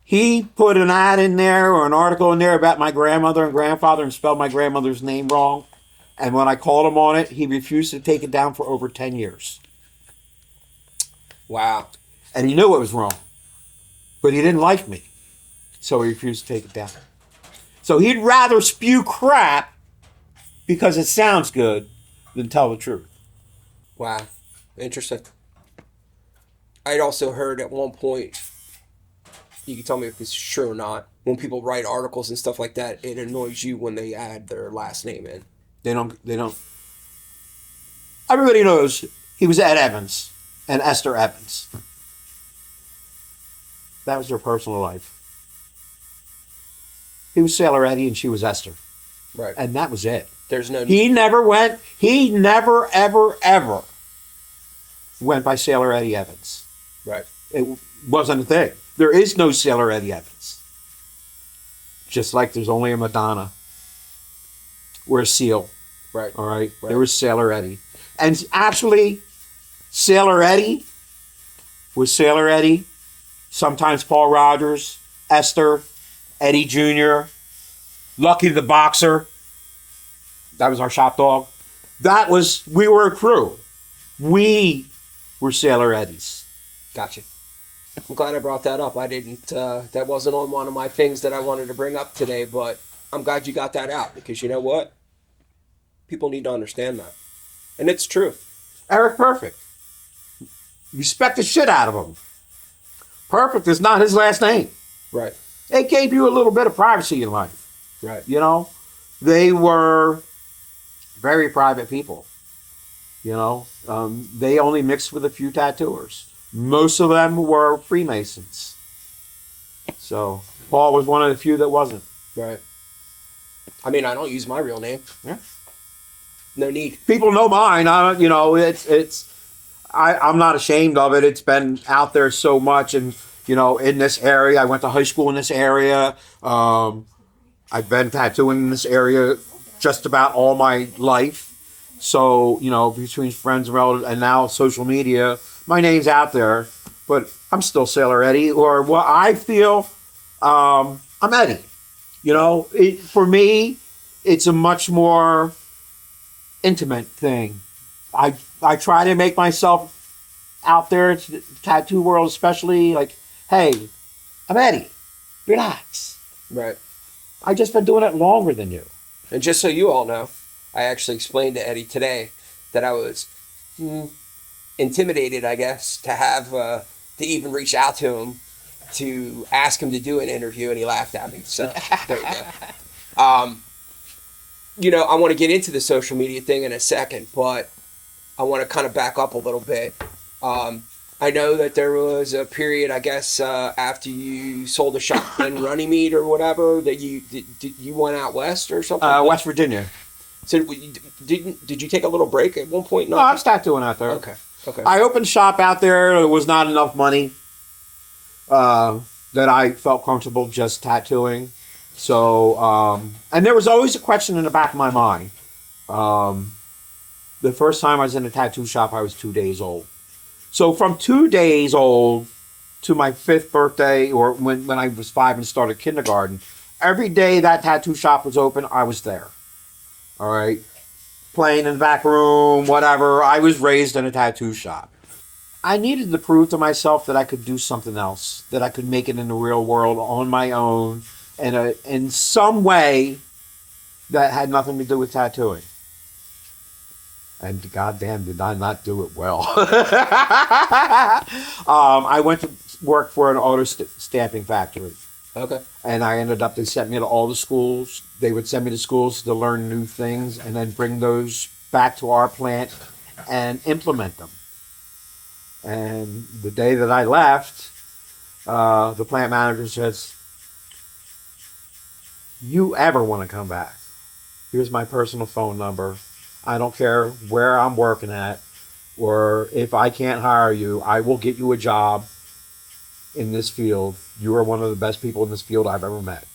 He put an ad in there or an article in there about my grandmother and grandfather and spelled my grandmother's name wrong. And when I called him on it, he refused to take it down for over 10 years. Wow. And he knew it was wrong. But he didn't like me. So he refused to take it down. So he'd rather spew crap because it sounds good than tell the truth. Wow. Interesting. I'd also heard at one point, you can tell me if it's true or not, when people write articles and stuff like that, it annoys you when they add their last name in. They don't. Everybody knows he was Ed Evans and Esther Evans. That was their personal life. He was Sailor Eddie and she was Esther. Right. And that was it. There's no... He never, ever went by Sailor Eddie Evans. Right. It wasn't a thing. There is no Sailor Eddie Evans. Just like there's only a Madonna or a Seal. Right. All right. Right. There was Sailor Eddie. And actually, Sailor Eddie was Sailor Eddie, sometimes Paul Rogers, Esther, Eddie Jr., Lucky the Boxer. That was our shop dog. We were a crew. We were Sailor Eddies. Gotcha. I'm glad I brought that up. I didn't, that wasn't on one of my things that I wanted to bring up today, but I'm glad you got that out because you know what? People need to understand that. And it's true. Eric Perfect. Respect the shit out of him. Perfect is not his last name. Right. It gave you a little bit of privacy in life. Right. You know? They were very private people. You know? They only mixed with a few tattooers. Most of them were Freemasons. So, Paul was one of the few that wasn't. Right. I mean, I don't use my real name. Yeah. No need. People know mine. I'm not ashamed of it. It's been out there so much, and in this area. I went to high school in this area. I've been tattooing in this area just about all my life. So between friends and relatives, and now social media, my name's out there. But I'm still Sailor Eddie, or what I feel. I'm Eddie. For me, it's a much more intimate thing. I try to make myself out there to the tattoo world, especially like, hey, I'm Eddie. Relax. Right. I've just been doing it longer than you. And just so you all know, I actually explained to Eddie today that I was intimidated, I guess, to have to even reach out to him to ask him to do an interview, and he laughed at me. So there you go. I want to get into the social media thing in a second, but I want to kind of back up a little bit. I know that there was a period, I guess, after you sold a shop in Runnymede or whatever, that you went out west or something. West Virginia. So did you take a little break at one point? No, I was tattooing out there. Okay. I opened shop out there. There was not enough money that I felt comfortable just tattooing. So, and there was always a question in the back of my mind. The first time I was in a tattoo shop, I was 2 days old. So from 2 days old to my 5th birthday, or when I was 5 and started kindergarten, every day that tattoo shop was open, I was there. All right? Playing in the back room, whatever. I was raised in a tattoo shop. I needed to prove to myself that I could do something else, that I could make it in the real world on my own, in some way that had nothing to do with tattooing. And goddamn, did I not do it well. I went to work for an auto stamping factory. Okay. And I ended up, they sent me to all the schools. They would send me to schools to learn new things and then bring those back to our plant and implement them. And the day that I left, the plant manager says, you ever want to come back? Here's my personal phone number. I don't care where I'm working at, or if I can't hire you, I will get you a job in this field. You are one of the best people in this field I've ever met.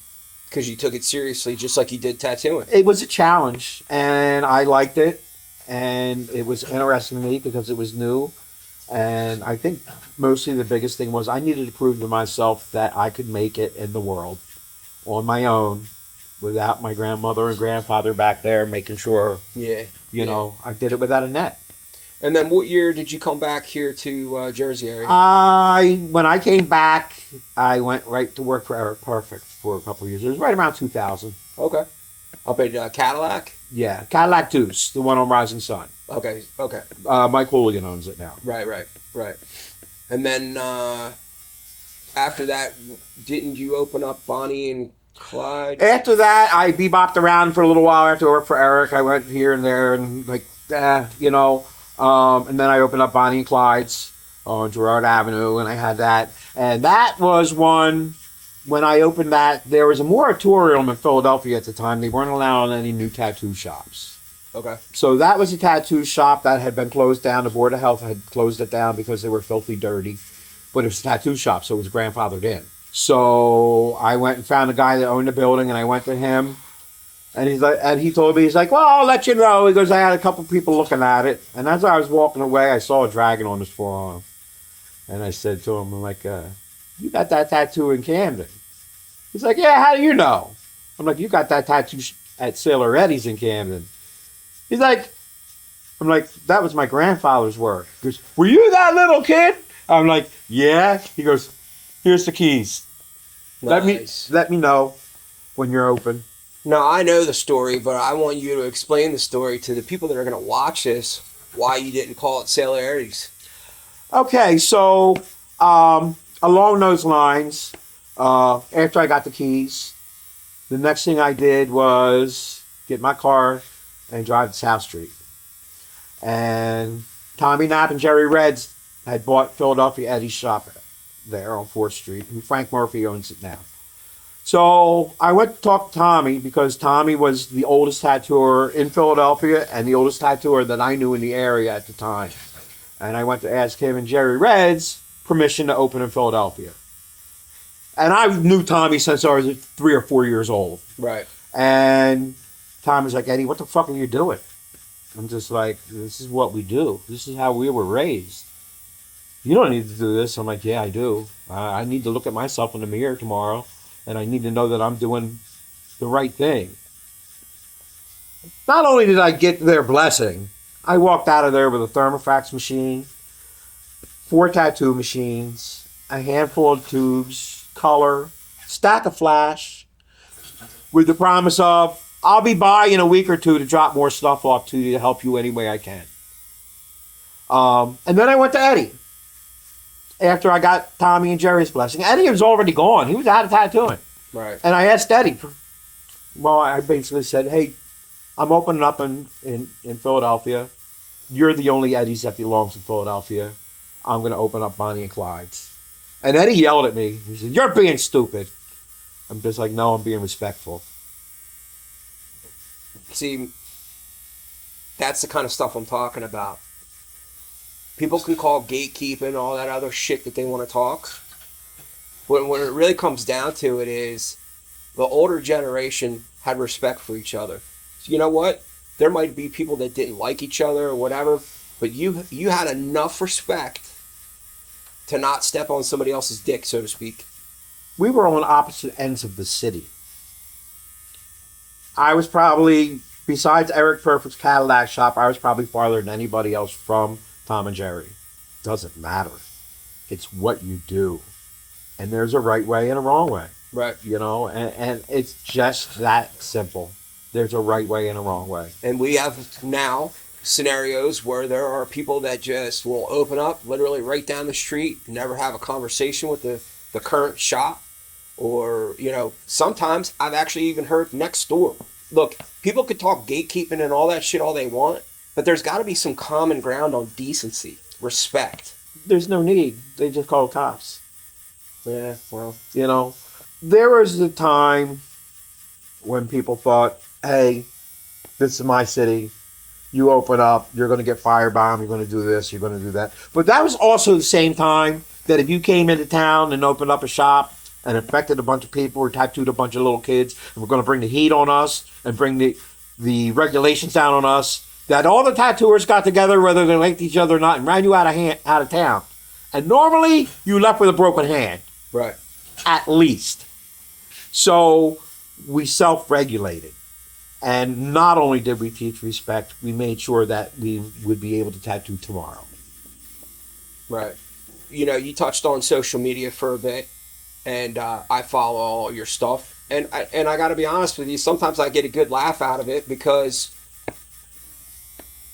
Because you took it seriously, just like you did tattooing. It was a challenge, and I liked it, and it was interesting to me because it was new. And I think mostly the biggest thing was I needed to prove to myself that I could make it in the world on my own without my grandmother and grandfather back there making sure, you know, I did it without a net. And then what year did you come back here to Jersey area? When I came back, I went right to work for Eric Perfect for a couple of years. It was right around 2000. Okay. Up at Cadillac? Yeah, Cadillac Deuce, the one on Rising Sun. Okay. Mike Hooligan owns it now. Right. And then after that, didn't you open up Bonnie and Clyde? After that, I bebopped around for a little while after I worked for Eric. I went here and there and you know. And then I opened up Bonnie and Clyde's on Girard Avenue, and I had that. And that was one, when I opened that, there was a moratorium in Philadelphia at the time. They weren't allowing any new tattoo shops. Okay. So that was a tattoo shop that had been closed down. The Board of Health had closed it down because they were filthy dirty. But it was a tattoo shop, so it was grandfathered in. So I went and found a guy that owned the building, and I went to him. And he's like, and he told me, he's like, well, I'll let you know. He goes, I had a couple people looking at it. And as I was walking away, I saw a dragon on his forearm. And I said to him, I'm like, you got that tattoo in Camden? He's like, yeah, how do you know? I'm like, you got that tattoo at Sailor Eddie's in Camden. He's like, I'm like, that was my grandfather's work. He goes, were you that little kid? I'm like, yeah. He goes, here's the keys. Nice. Let me know when you're open. Now, I know the story, but I want you to explain the story to the people that are going to watch this, why you didn't call it Sailor Eddie's. Okay, so along those lines, after I got the keys, the next thing I did was get my car and drive to South Street. And Tommy Knapp and Jerry Reds had bought Philadelphia Eddie's shop there on 4th Street, and Frank Murphy owns it now. So I went to talk to Tommy because Tommy was the oldest tattooer in Philadelphia and the oldest tattooer that I knew in the area at the time. And I went to ask him and Jerry Reds permission to open in Philadelphia. And I knew Tommy since I was 3 or 4 years old. Right. And Tommy's like, Eddie, what the fuck are you doing? I'm just like, this is what we do. This is how we were raised. You don't need to do this. I'm like, yeah, I do. I need to look at myself in the mirror tomorrow. And I need to know that I'm doing the right thing. Not only did I get their blessing, I walked out of there with a thermofax machine, 4 tattoo machines, a handful of tubes, color, stack of flash, with the promise of, I'll be by in a week or 2 to drop more stuff off to you to help you any way I can. And then I went to Eddie. After I got Tommy and Jerry's blessing. Eddie was already gone. He was out of tattooing. Right. And I asked Eddie, well, I basically said, hey, I'm opening up in Philadelphia. You're the only Eddie's that belongs in Philadelphia. I'm going to open up Bonnie and Clyde's. And Eddie yelled at me. He said, you're being stupid. I'm just like, no, I'm being respectful. See, that's the kind of stuff I'm talking about. People can call gatekeeping, all that other shit that they want to talk. When it really comes down to it is the older generation had respect for each other. So you know what? There might be people that didn't like each other or whatever, but you had enough respect to not step on somebody else's dick, so to speak. We were on opposite ends of the city. I was probably, besides Eric Perfect's Cadillac shop, I was probably farther than anybody else from Tom and Jerry. Doesn't matter. It's what you do. And there's a right way and a wrong way. Right. You know, and it's just that simple. There's a right way and a wrong way. And we have now scenarios where there are people that just will open up literally right down the street, never have a conversation with the current shop. Or, sometimes I've actually even heard next door. Look, people could talk gatekeeping and all that shit all they want, but there's got to be some common ground on decency, respect. There's no need. They just call cops. Yeah, well. There was a time when people thought, hey, this is my city. You open up, you're going to get firebombed, you're going to do this, you're going to do that. But that was also the same time that if you came into town and opened up a shop and infected a bunch of people or tattooed a bunch of little kids and we're going to bring the heat on us and bring the regulations down on us, that all the tattooers got together, whether they liked each other or not, and ran you out of town. And normally, you left with a broken hand. Right. At least. So we self-regulated. And not only did we teach respect, we made sure that we would be able to tattoo tomorrow. Right. You touched on social media for a bit, and I follow all your stuff. And I got to be honest with you, sometimes I get a good laugh out of it because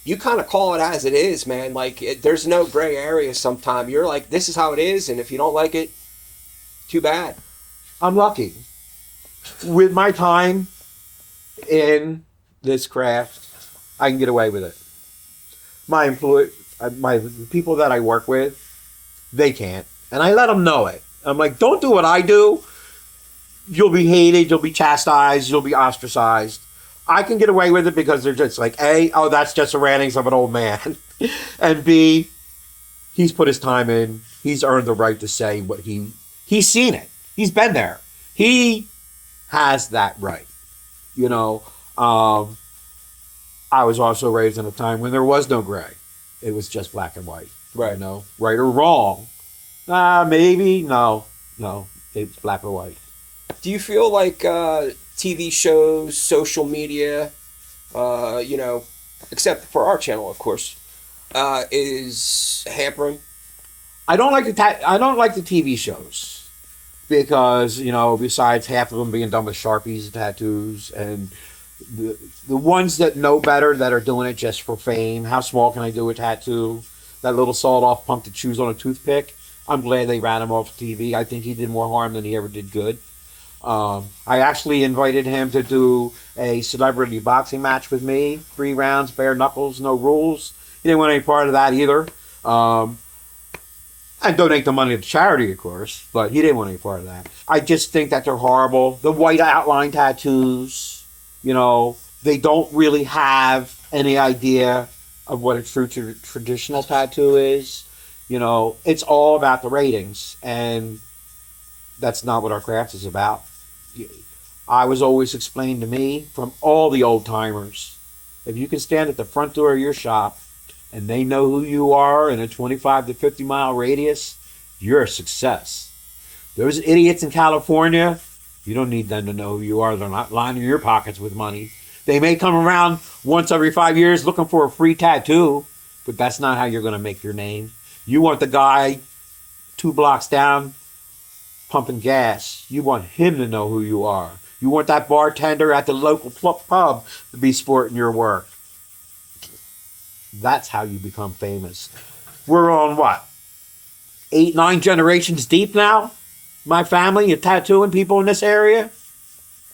you kind of call it as it is, man. Like, there's no gray area sometimes. You're like, this is how it is, and if you don't like it, too bad. I'm lucky. With my time in this craft, I can get away with it. The people that I work with, they can't. And I let them know it. I'm like, don't do what I do. You'll be hated, you'll be chastised, you'll be ostracized. I can get away with it because they're just like, A, oh, that's just the rantings of an old man. And B, he's put his time in. He's earned the right to say what he's seen it. He's been there. He has that right. I was also raised in a time when there was no gray. It was just black and white. Right. Right or wrong. Maybe. No. It's black or white. Do you feel like TV shows, social media, except for our channel, of course, is hampering? I don't like the TV shows because, besides half of them being done with Sharpies and tattoos, and the ones that know better that are doing it just for fame, how small can I do a tattoo? That little sawed-off punk that chews on a toothpick. I'm glad they ran him off TV. I think he did more harm than he ever did good. I actually invited him to do a celebrity boxing match with me. 3 rounds, bare knuckles, no rules. He didn't want any part of that either. And donate the money to charity, of course, but he didn't want any part of that. I just think that they're horrible. The white outline tattoos, they don't really have any idea of what a true traditional tattoo is. It's all about the ratings, and that's not what our craft is about. I was always explained to me from all the old timers, if you can stand at the front door of your shop and they know who you are in a 25 to 50 mile radius, you're a success. Those idiots in California, you don't need them to know who you are. They're not lining your pockets with money. They may come around once every 5 years looking for a free tattoo, but that's not how you're going to make your name. You want the guy 2 blocks down pumping gas. You want him to know who you are. You want that bartender at the local pub to be sporting your work. That's how you become famous. We're on what? 8, 9 generations deep now? My family and tattooing people in this area?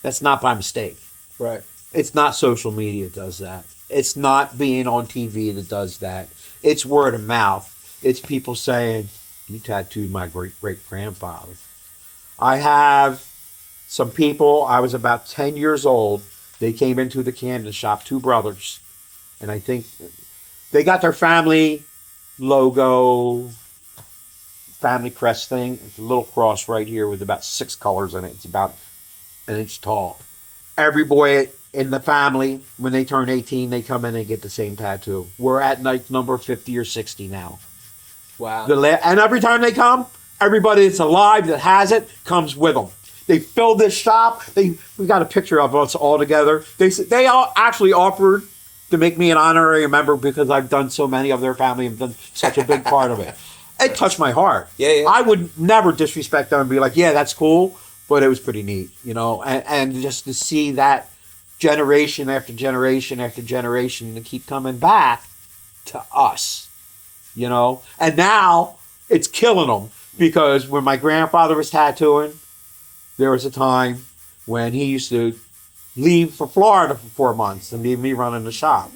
That's not by mistake. Right. It's not social media that does that. It's not being on TV that does that. It's word of mouth. It's people saying, you tattooed my great-great-grandfather. I have some people, I was about 10 years old. They came into the Camden shop, 2 brothers. And I think they got their family logo, family crest thing. It's a little cross right here with about 6 colors in it. It's about an inch tall. Every boy in the family, when they turn 18, they come in and get the same tattoo. We're at night number 50 or 60 now. Wow. And every time they come, everybody that's alive that has it comes with them. They filled this shop. We got a picture of us all together. They all actually offered to make me an honorary member because I've done so many of their family and done such a big part of it. It touched my heart. Yeah. I would never disrespect them and be like, yeah, that's cool, but it was pretty neat, and just to see that generation after generation after generation to keep coming back to us, you know? And now it's killing them because when my grandfather was tattooing, there was a time when he used to leave for Florida for 4 months and leave me running the shop.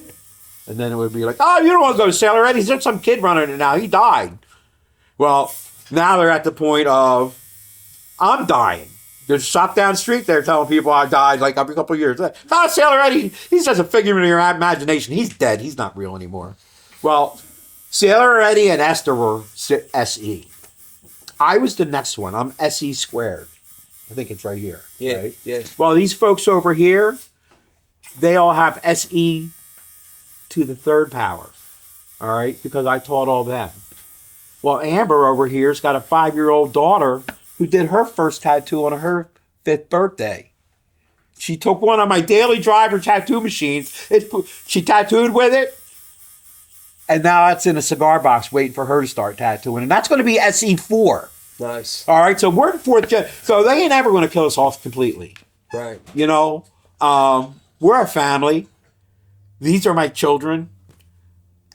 And then it would be like, oh, you don't want to go to Sailor Eddie's. There's some kid running it now. He died. Well, now they're at the point of, I'm dying. There's a shop down the street there telling people I died like every couple of years. Oh, Sailor Eddie, he's just a figment of your imagination. He's dead. He's not real anymore. Well, Sailor Eddie and Esther were SE. I was the next one. I'm SE squared. I think it's right here. Yeah, right? yeah. Well, these folks over here, they all have SE to the third power. All right? Because I taught all them. Well, Amber over here's got a 5-year-old daughter who did her first tattoo on her 5th birthday. She took one of my daily driver tattoo machines. She tattooed with it. And now it's in a cigar box waiting for her to start tattooing. And that's going to be SE4. Nice. All right, so we're the 4th gen. So they ain't ever going to kill us off completely. Right. You know, we're a family. These are my children.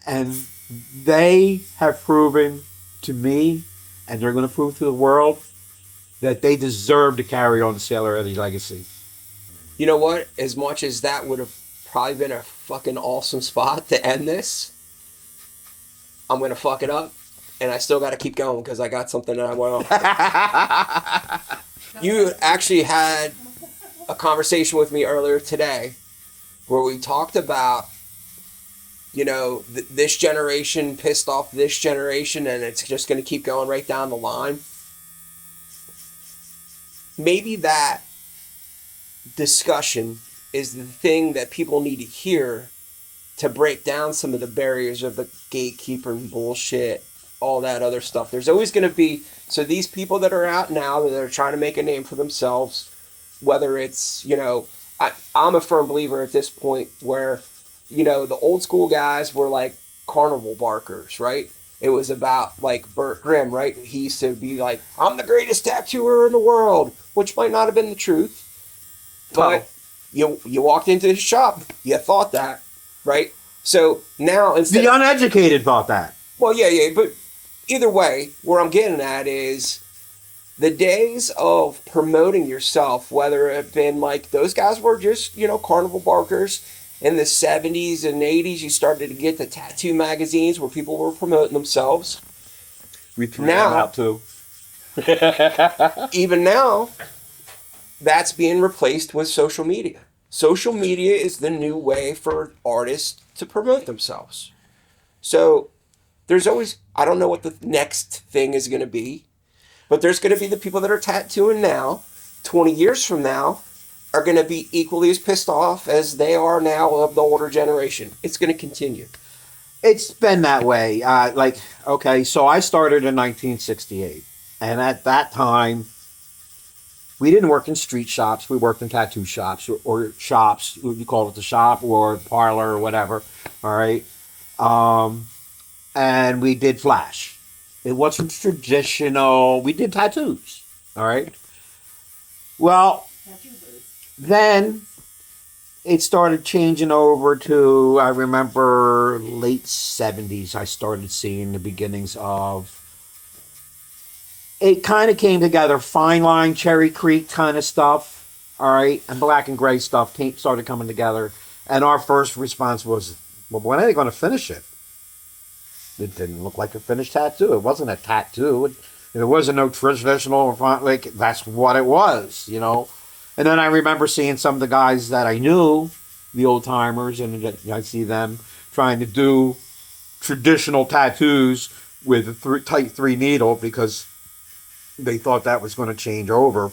And they have proven to me, and they're going to prove to the world, that they deserve to carry on the Sailor Eddie legacy. You know what? As much as that would have probably been a fucking awesome spot to end this, I'm going to fuck it up. And I still got to keep going because I got something that I want to. You actually had a conversation with me earlier today where we talked about, you know, this generation pissed off this generation and it's just going to keep going right down the line. Maybe that discussion is the thing that people need to hear to break down some of the barriers of the gatekeeper and bullshit, all that other stuff. There's always going to be, so these people that are out now that are trying to make a name for themselves, whether it's, you know, I'm a firm believer at this point where, you know, the old school guys were like carnival barkers, right? It was about like Burt Grimm, right? He used to be like, I'm the greatest tattooer in the world, which might not have been the truth. But you walked into his shop, you thought that, right? So now instead the uneducated thought that. Well, yeah, but either way, where I'm getting at is the days of promoting yourself, whether it been like those guys were just, you know, carnival barkers. In the 70s and 80s, you started to get the tattoo magazines where people were promoting themselves. We threw them out too. Even now, that's being replaced with social media. Social media is the new way for artists to promote themselves. So there's always, I don't know what the next thing is going to be, but there's going to be the people that are tattooing now, 20 years from now, are going to be equally as pissed off as they are now of the older generation. It's going to continue. It's been that way. Okay, so I started in 1968. And at that time, we didn't work in street shops. We worked in tattoo shops or shops. You call it the shop or parlor or whatever. All right. And we did flash. It wasn't traditional. We did tattoos. All right. Well, then it started changing over to, I remember, late 70s, I started seeing the beginnings of, it kind of came together, fine line, Cherry Creek kind of stuff, all right, and black and gray stuff started coming together. And our first response was, well, when are they going to finish it? It didn't look like a finished tattoo. It wasn't a tattoo. It wasn't no traditional, like, that's what it was, you know. And then I remember seeing some of the guys that I knew, the old timers, and I see them trying to do traditional tattoos with a tight 3 needle because they thought that was going to change over,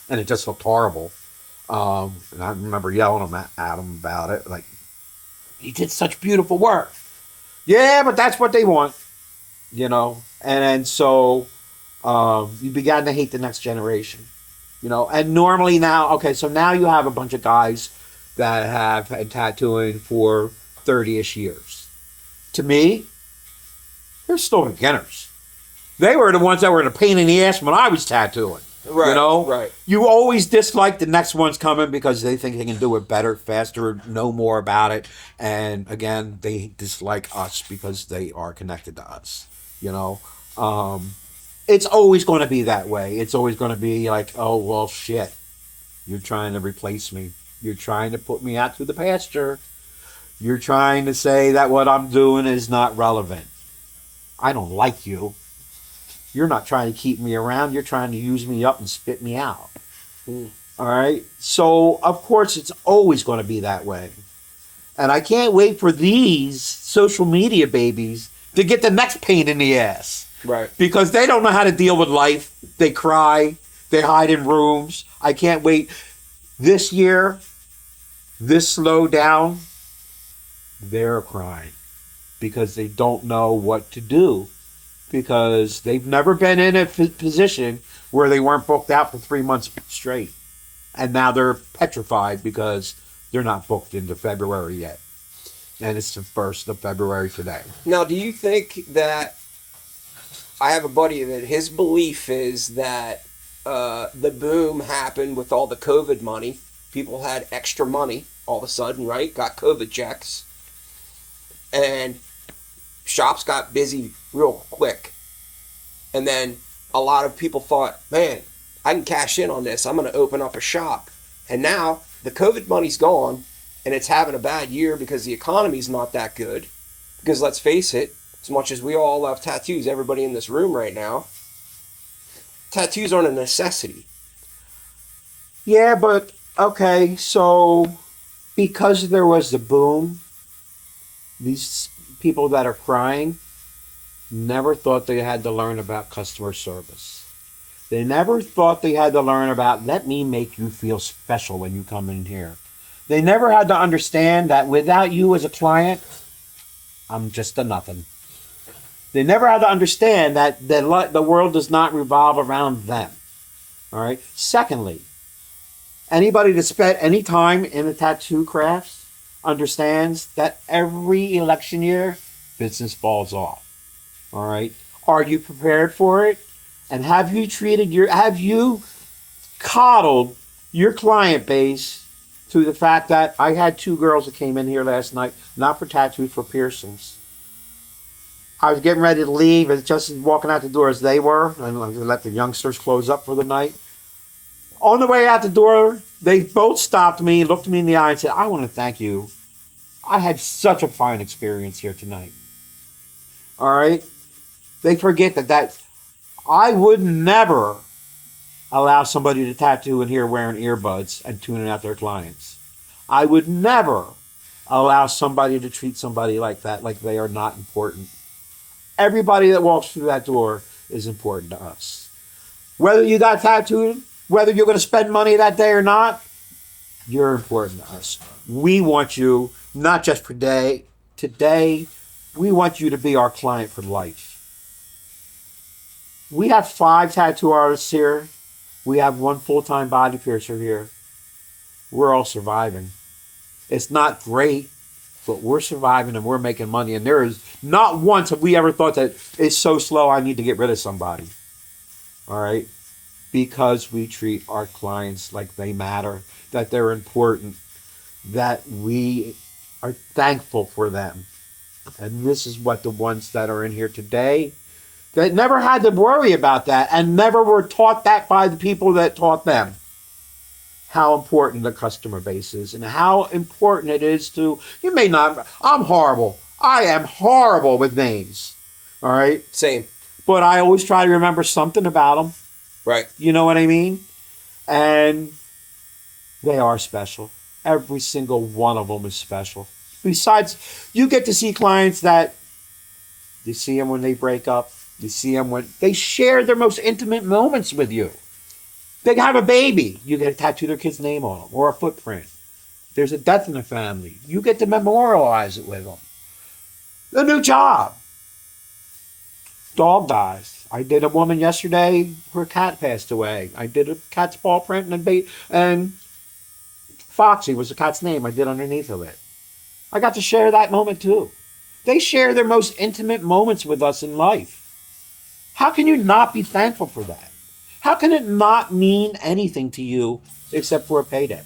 and it just looked horrible. And I remember yelling at them about it, like, he did such beautiful work. Yeah, but that's what they want, you know. And so you began to hate the next generation. You know, and normally now, okay, so now you have a bunch of guys that have had tattooing for 30-ish years. To me, they're still beginners. They were the ones that were the pain in the ass when I was tattooing. Right, You know? right. You always dislike the next one's coming because they think they can do it better, faster, know more about it. And again, they dislike us because they are connected to us. You know? It's always going to be that way. It's always going to be like, oh, well, shit. You're trying to replace me. You're trying to put me out to the pasture. You're trying to say that what I'm doing is not relevant. I don't like you. You're not trying to keep me around. You're trying to use me up and spit me out. All right? So, of course, it's always going to be that way. And I can't wait for these social media babies to get the next pain in the ass. Right. Because they don't know how to deal with life. They cry. They hide in rooms. I can't wait. This year, this slow down, they're crying because they don't know what to do. Because they've never been in a position where they weren't booked out for 3 months straight. And now they're petrified because they're not booked into February yet. And it's the 1st of February today. Now, do you think that, I have a buddy that his belief is that the boom happened with all the COVID money. People had extra money all of a sudden, right? Got COVID checks. And shops got busy real quick. And then a lot of people thought, man, I can cash in on this. I'm going to open up a shop. And now the COVID money's gone and it's having a bad year because the economy's not that good. Because let's face it, as much as we all love tattoos, everybody in this room right now, tattoos aren't a necessity. Yeah, but okay, so because there was the boom, these people that are crying never thought they had to learn about customer service. They never thought they had to learn about, let me make you feel special when you come in here. They never had to understand that without you as a client, I'm just a nothing. They never had to understand that the world does not revolve around them. All right. Secondly, anybody that spent any time in the tattoo crafts understands that every election year, business falls off. All right. Are you prepared for it? And have you coddled your client base to the fact that I had 2 girls that came in here last night, not for tattoos, for piercings. I was getting ready to leave, and just walking out the door as they were, and I let the youngsters close up for the night. On the way out the door, they both stopped me, looked me in the eye, and said, I want to thank you. I had such a fine experience here tonight. All right? They forget that I would never allow somebody to tattoo in here wearing earbuds and tuning out their clients. I would never allow somebody to treat somebody like that, like they are not important. Everybody that walks through that door is important to us. Whether you got tattooed, whether you're going to spend money that day or not, you're important to us. We want you, not just for today, we want you to be our client for life. We have 5 tattoo artists here. We have 1 full-time body piercer here. We're all surviving. It's not great, but we're surviving and we're making money. And there is not once have we ever thought that it's so slow I need to get rid of somebody. All right? Because we treat our clients like they matter, that they're important, that we are thankful for them. And this is what the ones that are in here today that never had to worry about that and never were taught that by the people that taught them. How important the customer base is and how important it is to, you may not, I'm horrible. I am horrible with names. All right? Same. But I always try to remember something about them. Right. You know what I mean? And they are special. Every single one of them is special. Besides, you get to see clients that you see them when they break up. You see them when they share their most intimate moments with you. They have a baby. You get to tattoo their kid's name on them or a footprint. There's a death in the family. You get to memorialize it with them. A new job. Dog dies. I did a woman yesterday, her cat passed away. I did a cat's paw print and Foxy was the cat's name I did underneath of it. I got to share that moment too. They share their most intimate moments with us in life. How can you not be thankful for that? How can it not mean anything to you except for a payday?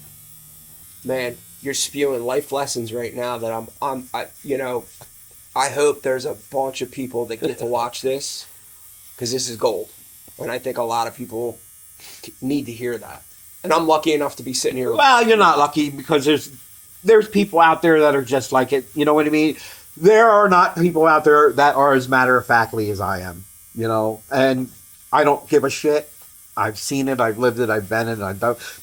Man, you're spewing life lessons right now that I hope there's a bunch of people that get to watch this because this is gold. And I think a lot of people need to hear that. And I'm lucky enough to be sitting here. Well, you're not lucky because there's people out there that are just like it. You know what I mean? There are not people out there that are as matter-of-factly as I am, you know, and I don't give a shit. I've seen it, I've lived it, I've been it,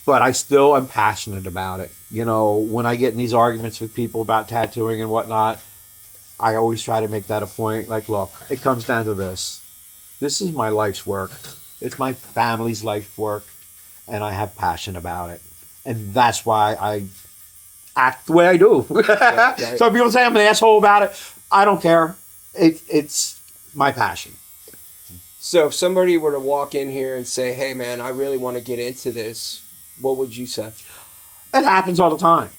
but I still am passionate about it. You know, when I get in these arguments with people about tattooing and whatnot, I always try to make that a point. Like, look, it comes down to this. This is my life's work. It's my family's life's work, and I have passion about it. And that's why I act the way I do. Right. So if people say I'm an asshole about it, I don't care. It's my passion. So if somebody were to walk in here and say, hey, man, I really want to get into this, what would you say? It happens all the time.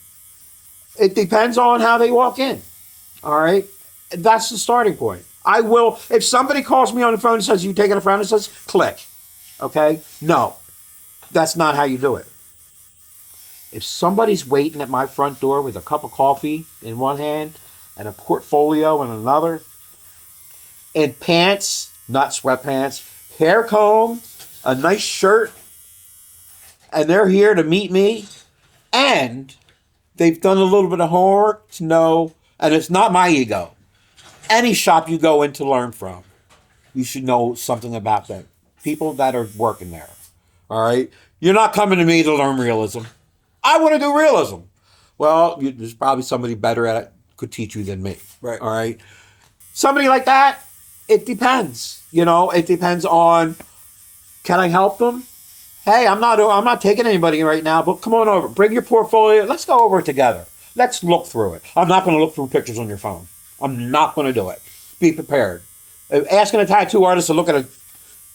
It depends on how they walk in. All right? That's the starting point. I will, if somebody calls me on the phone and says, you taking a friend and says, click. Okay? No. That's not how you do it. If somebody's waiting at my front door with a cup of coffee in one hand and a portfolio in another, and pants, not sweatpants, hair comb, a nice shirt, and they're here to meet me, and they've done a little bit of homework to know, and it's not my ego. Any shop you go in to learn from, you should know something about them. People that are working there. All right? You're not coming to me to learn realism. I want to do realism. Well, there's probably somebody better at it could teach you than me. Right. All right? Somebody like that, it depends. You know, it depends on, can I help them? Hey, I'm not taking anybody right now, but come on over. Bring your portfolio. Let's go over it together. Let's look through it. I'm not going to look through pictures on your phone. I'm not going to do it. Be prepared. Asking a tattoo artist to look at a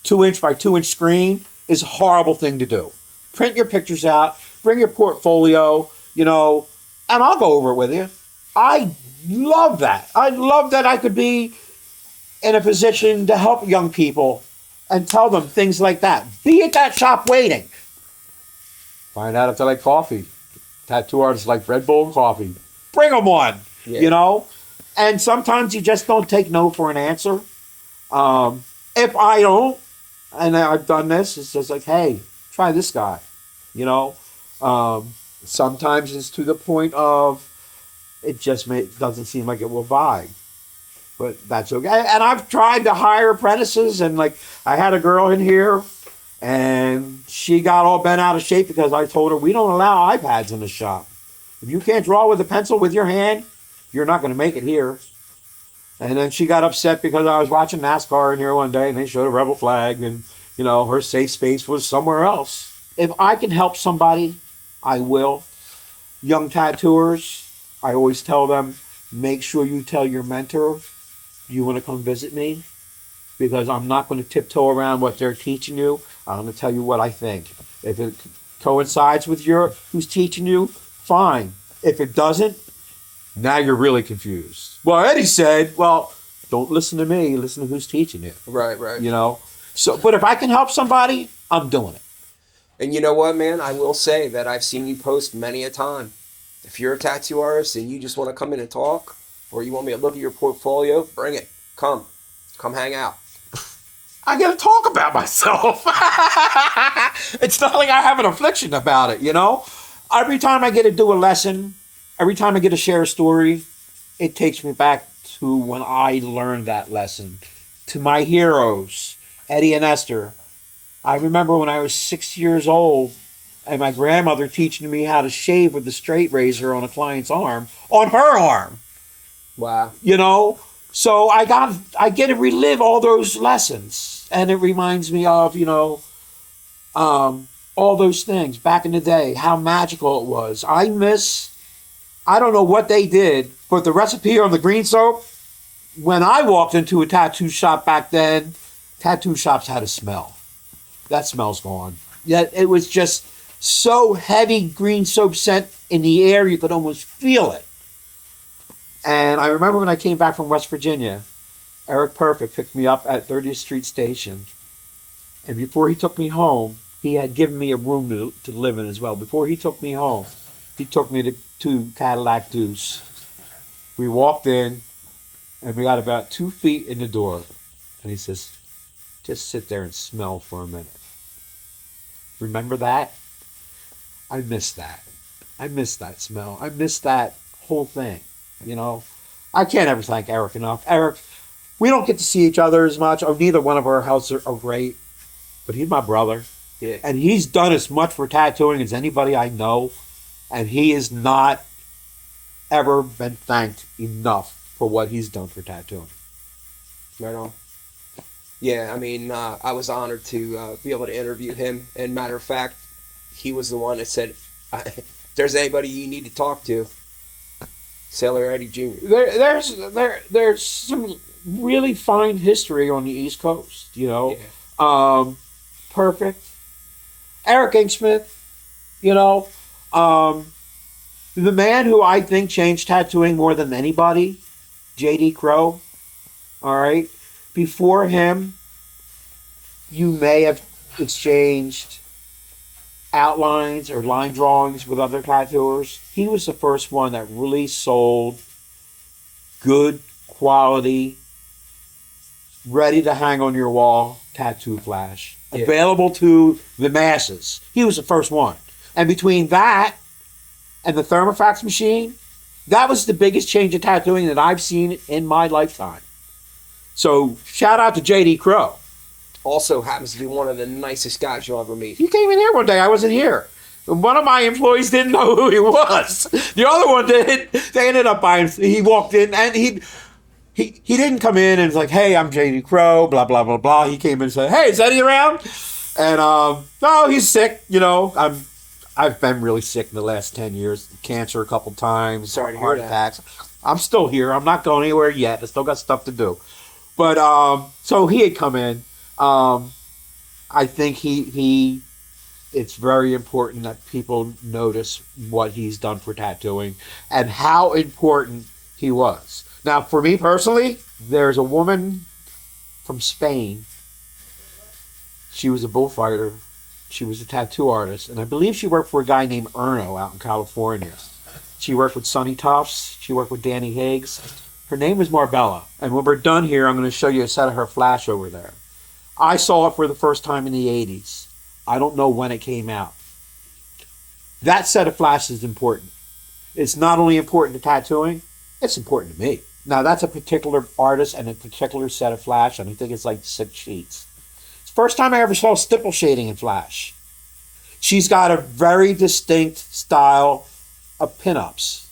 2-inch by 2-inch screen is a horrible thing to do. Print your pictures out. Bring your portfolio, you know, and I'll go over it with you. I love that. I love that I could be in a position to help young people and tell them things like that. Be at that shop waiting. Find out if they like coffee. Tattoo artists like Red Bull and coffee. Bring them one, you know? And sometimes you just don't take no for an answer. If I don't, and I've done this, it's just like, hey, try this guy, you know? Sometimes it's to the point of it just doesn't seem like it will vibe. But that's okay. And I've tried to hire apprentices, and like I had a girl in here and she got all bent out of shape because I told her we don't allow iPads in the shop. If you can't draw with a pencil with your hand, you're not going to make it here. And then she got upset because I was watching NASCAR in here one day and they showed a rebel flag and, you know, her safe space was somewhere else. If I can help somebody, I will. Young tattooers, I always tell them, make sure you tell your mentor you want to come visit me, because I'm not going to tiptoe around what they're teaching you. I'm going to tell you what I think. If it coincides with who's teaching you, fine. If it doesn't, now you're really confused. Well, Eddie said, well, don't listen to me, listen to who's teaching you. Right. You know? So, but if I can help somebody, I'm doing it. And you know what, man? I will say that I've seen you post many a time. If you're a tattoo artist and you just want to come in and talk, or you want me to look at your portfolio, bring it. Come hang out. I got to talk about myself. It's not like I have an affliction about it, you know? Every time I get to do a lesson, every time I get to share a story, it takes me back to when I learned that lesson. To my heroes, Eddie and Esther. I remember when I was 6 years old and my grandmother teaching me how to shave with the straight razor on a client's arm, on her arm. Wow. You know? So I get to relive all those lessons. And it reminds me of, you know, all those things back in the day, how magical it was. I don't know what they did, but the recipe on the green soap, when I walked into a tattoo shop back then, tattoo shops had a smell. That smell's gone. Yet it was just so heavy green soap scent in the air, you could almost feel it. And I remember when I came back from West Virginia, Eric Perfect picked me up at 30th Street Station. And before he took me home, he had given me a room to live in as well. Before he took me home, he took me to Cadillac Deuce. We walked in, and we got about 2 feet in the door. And he says, just sit there and smell for a minute. Remember that? I miss that. I miss that smell. I miss that whole thing, you know. I can't ever thank Eric enough. Eric, we don't get to see each other as much. Neither one of our houses are great. But he's my brother. Yeah. And he's done as much for tattooing as anybody I know. And he has not ever been thanked enough for what he's done for tattooing. Right on. Yeah, I mean, I was honored to be able to interview him. And matter of fact, he was the one that said, if there's anybody you need to talk to, Sailor Eddie Jr. There's some really fine history on the East Coast, you know. Yeah. Perfect. Eric Inksmith, you know. The man who I think changed tattooing more than anybody, J.D. Crow. All right. Before him, you may have exchanged outlines or line drawings with other tattooers. He was the first one that really sold good quality, ready to hang on your wall tattoo flash. Yeah. Available to the masses. He was the first one. And between that and the Thermofax machine, that was the biggest change in tattooing that I've seen in my lifetime. So shout out to J.D. Crow. Also happens to be one of the nicest guys you'll ever meet. He came in here one day. I wasn't here. One of my employees didn't know who he was. The other one did. They ended up buying. He walked in and he didn't come in and was like, "Hey, I'm J.D. Crow." Blah blah blah blah. He came in and said, "Hey, is Eddie around?" And no, he's sick. You know, I've been really sick in the last 10 years. Cancer a couple times. Sorry to hear heart that. attacks. I'm still here. I'm not going anywhere yet. I still got stuff to do. But so he had come in. I think it's very important that people notice what he's done for tattooing and how important he was. Now, for me personally, there's a woman from Spain. She was a bullfighter. She was a tattoo artist, and I believe she worked for a guy named RENO out in California. She worked with Sonny Tufts. She worked with Danny Higgs. Her name was Marbella. And when we're done here, I'm going to show you a set of her flash over there. I saw it for the first time in the 80s. I don't know when it came out. That set of flash is important. It's not only important to tattooing, it's important to me. Now, that's a particular artist and a particular set of flash, and I think it's like 6 sheets. It's the first time I ever saw stipple shading in flash. She's got a very distinct style of pinups.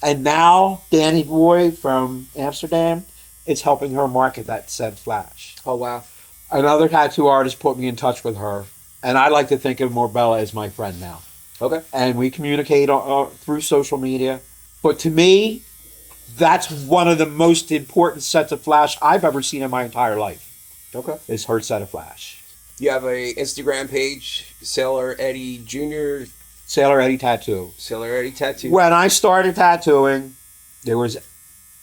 And now, Danny Boy from Amsterdam is helping her market that said flash. Oh, wow. Another tattoo artist put me in touch with her, and I like to think of Marbella as my friend now. Okay. And we communicate through social media. But to me, that's one of the most important sets of flash I've ever seen in my entire life. Okay. Is her set of flash. You have a Instagram page, Sailor Eddie Jr. Sailor Eddie Tattoo. Sailor Eddie Tattoo. When I started tattooing, there was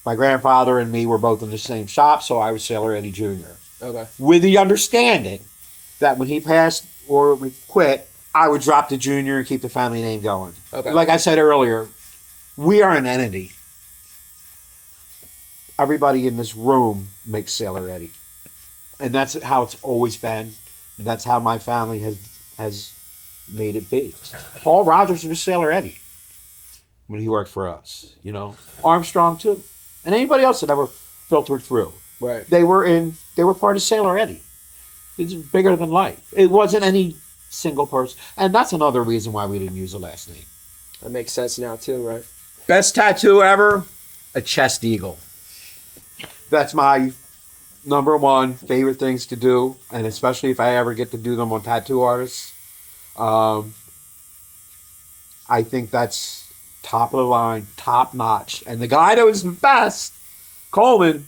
my grandfather and me were both in the same shop, so I was Sailor Eddie Jr. Okay. With the understanding that when he passed or we quit, I would drop the junior and keep the family name going. Okay. Like I said earlier, we are an entity. Everybody in this room makes Sailor Eddie. And that's how it's always been. And that's how my family has made it be. Paul Rogers was Sailor Eddie when he worked for us, you know. Armstrong too. And anybody else that ever filtered through. Right. They were part of Sailor Eddie. It's bigger than life. It wasn't any single person. And that's another reason why we didn't use the last name. That makes sense now too, right? Best tattoo ever, a chest eagle. That's my number one favorite things to do, and especially if I ever get to do them on tattoo artists. I think that's top of the line, top notch. And the guy that was the best, Coleman,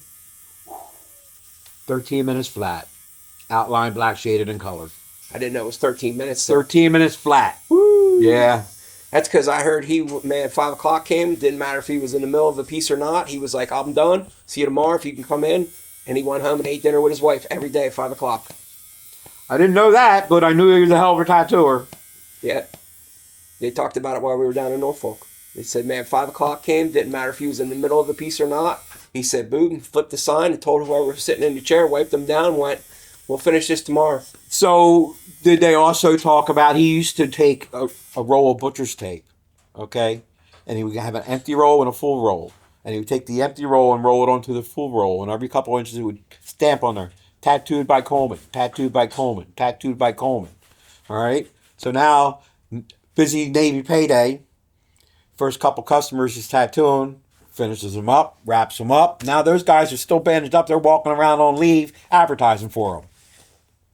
13 minutes flat. Outline, black shaded, and colored. I didn't know it was 13 minutes. So. 13 minutes flat. Woo. Yeah. That's because I heard 5 o'clock came. Didn't matter if he was in the middle of a piece or not. He was like, I'm done. See you tomorrow if you can come in. And he went home and ate dinner with his wife every day at 5 o'clock. I didn't know that, but I knew he was a hell of a tattooer. Yeah. They talked about it while we were down in Norfolk. They said, man, 5 o'clock came, didn't matter if he was in the middle of the piece or not. He said, boom, flipped the sign and told whoever was sitting in the chair, wiped them down, went, we'll finish this tomorrow. So did they also talk about he used to take a roll of butcher's tape, okay? And he would have an empty roll and a full roll. And he would take the empty roll and roll it onto the full roll. And every couple inches he would stamp on there, tattooed by Coleman, tattooed by Coleman, tattooed by Coleman. All right? So now, busy Navy payday, first couple customers is tattooing, finishes them up, wraps them up. Now those guys are still bandaged up. They're walking around on leave, advertising for them.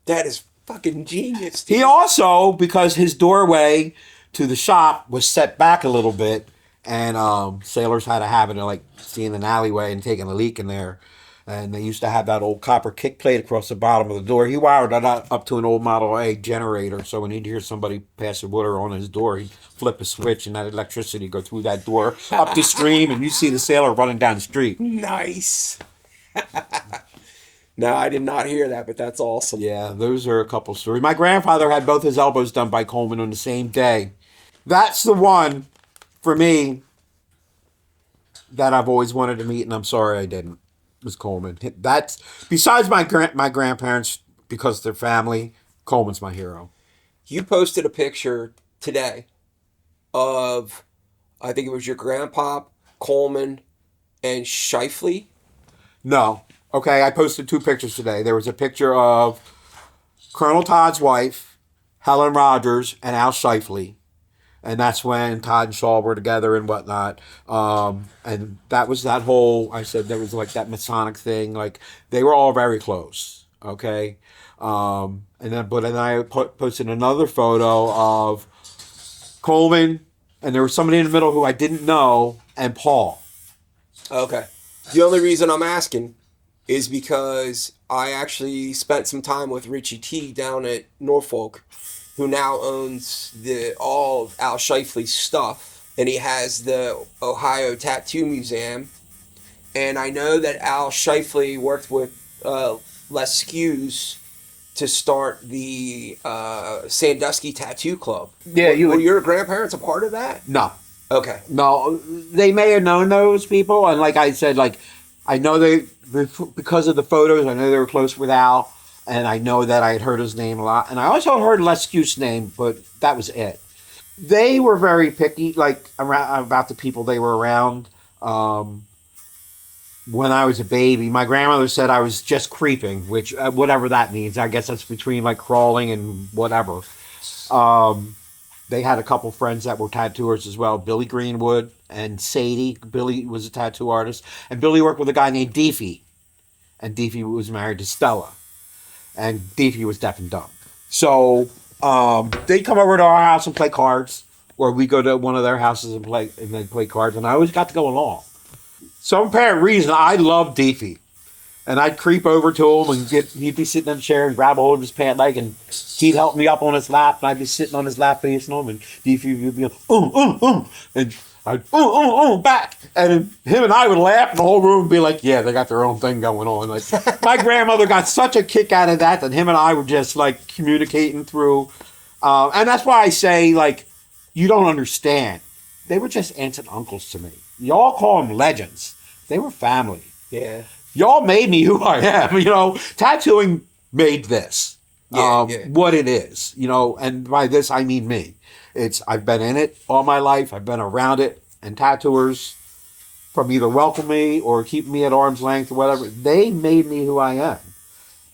That is fucking genius, dude. He also, because his doorway to the shop was set back a little bit, and sailors had a habit of like seeing an alleyway and taking a leak in there. And they used to have that old copper kick plate across the bottom of the door. He wired that up to an old Model A generator, so when he'd hear somebody pass the water on his door, he'd flip a switch and that electricity would go through that door up the stream, and you see the sailor running down the street. Nice. No, I did not hear that, but that's awesome. Yeah, those are a couple stories. My grandfather had both his elbows done by Coleman on the same day. That's the one, for me, that I've always wanted to meet, and I'm sorry I didn't, was Coleman. That's, besides my grandparents, because they're family, Coleman's my hero. You posted a picture today of, I think it was your grandpa, Coleman, and Shifley. No. Okay, I posted 2 pictures today. There was a picture of Colonel Todd's wife, Helen Rogers, and Al Shifley. And that's when Todd and Shaw were together and whatnot. And that was that whole, I said there was like that Masonic thing. Like, they were all very close, okay? And then I posted another photo of Coleman, and there was somebody in the middle who I didn't know, and Paul. Okay. The only reason I'm asking is because I actually spent some time with Richie T down at Norfolk, who now owns all of Al Shifley's stuff, and he has the Ohio Tattoo Museum. And I know that Al Shifley worked with Les Skews to start the Sandusky Tattoo Club. Yeah, were your grandparents a part of that? No. Okay. No, they may have known those people, and like I said, like, I know they, because of the photos, I know they were close with Al, and I know that I had heard his name a lot, and I also heard Les Skews' name, but that was it. They were very picky, like, about the people they were around. When I was a baby, my grandmother said I was just creeping, which, whatever that means, I guess that's between, like, crawling and whatever. They had a couple friends that were tattooers as well, Billy Greenwood and Sadie. Billy was a tattoo artist. And Billy worked with a guy named Deefy. And Deefy was married to Stella. And Deefy was deaf and dumb. So they'd come over to our house and play cards. Or we'd go to one of their houses and play cards. And I always got to go along. Some apparent reason, I loved Deefy. And I'd creep over to him and he'd be sitting in a chair and grab a hold of his pant leg and he'd help me up on his lap and I'd be sitting on his lap facing him and Deefy would be like, and I'd, back. And him and I would laugh and the whole room would be like, yeah, they got their own thing going on. Like, my grandmother got such a kick out of that him and I were just like communicating through. And that's why I say, like, you don't understand. They were just aunts and uncles to me. Y'all call them legends. They were family. Yeah. Y'all made me who I am, you know. Tattooing made this what it is, you know. And by this, I mean me. I've been in it all my life. I've been around it. And tattooers, from either welcome me or keep me at arm's length or whatever, they made me who I am.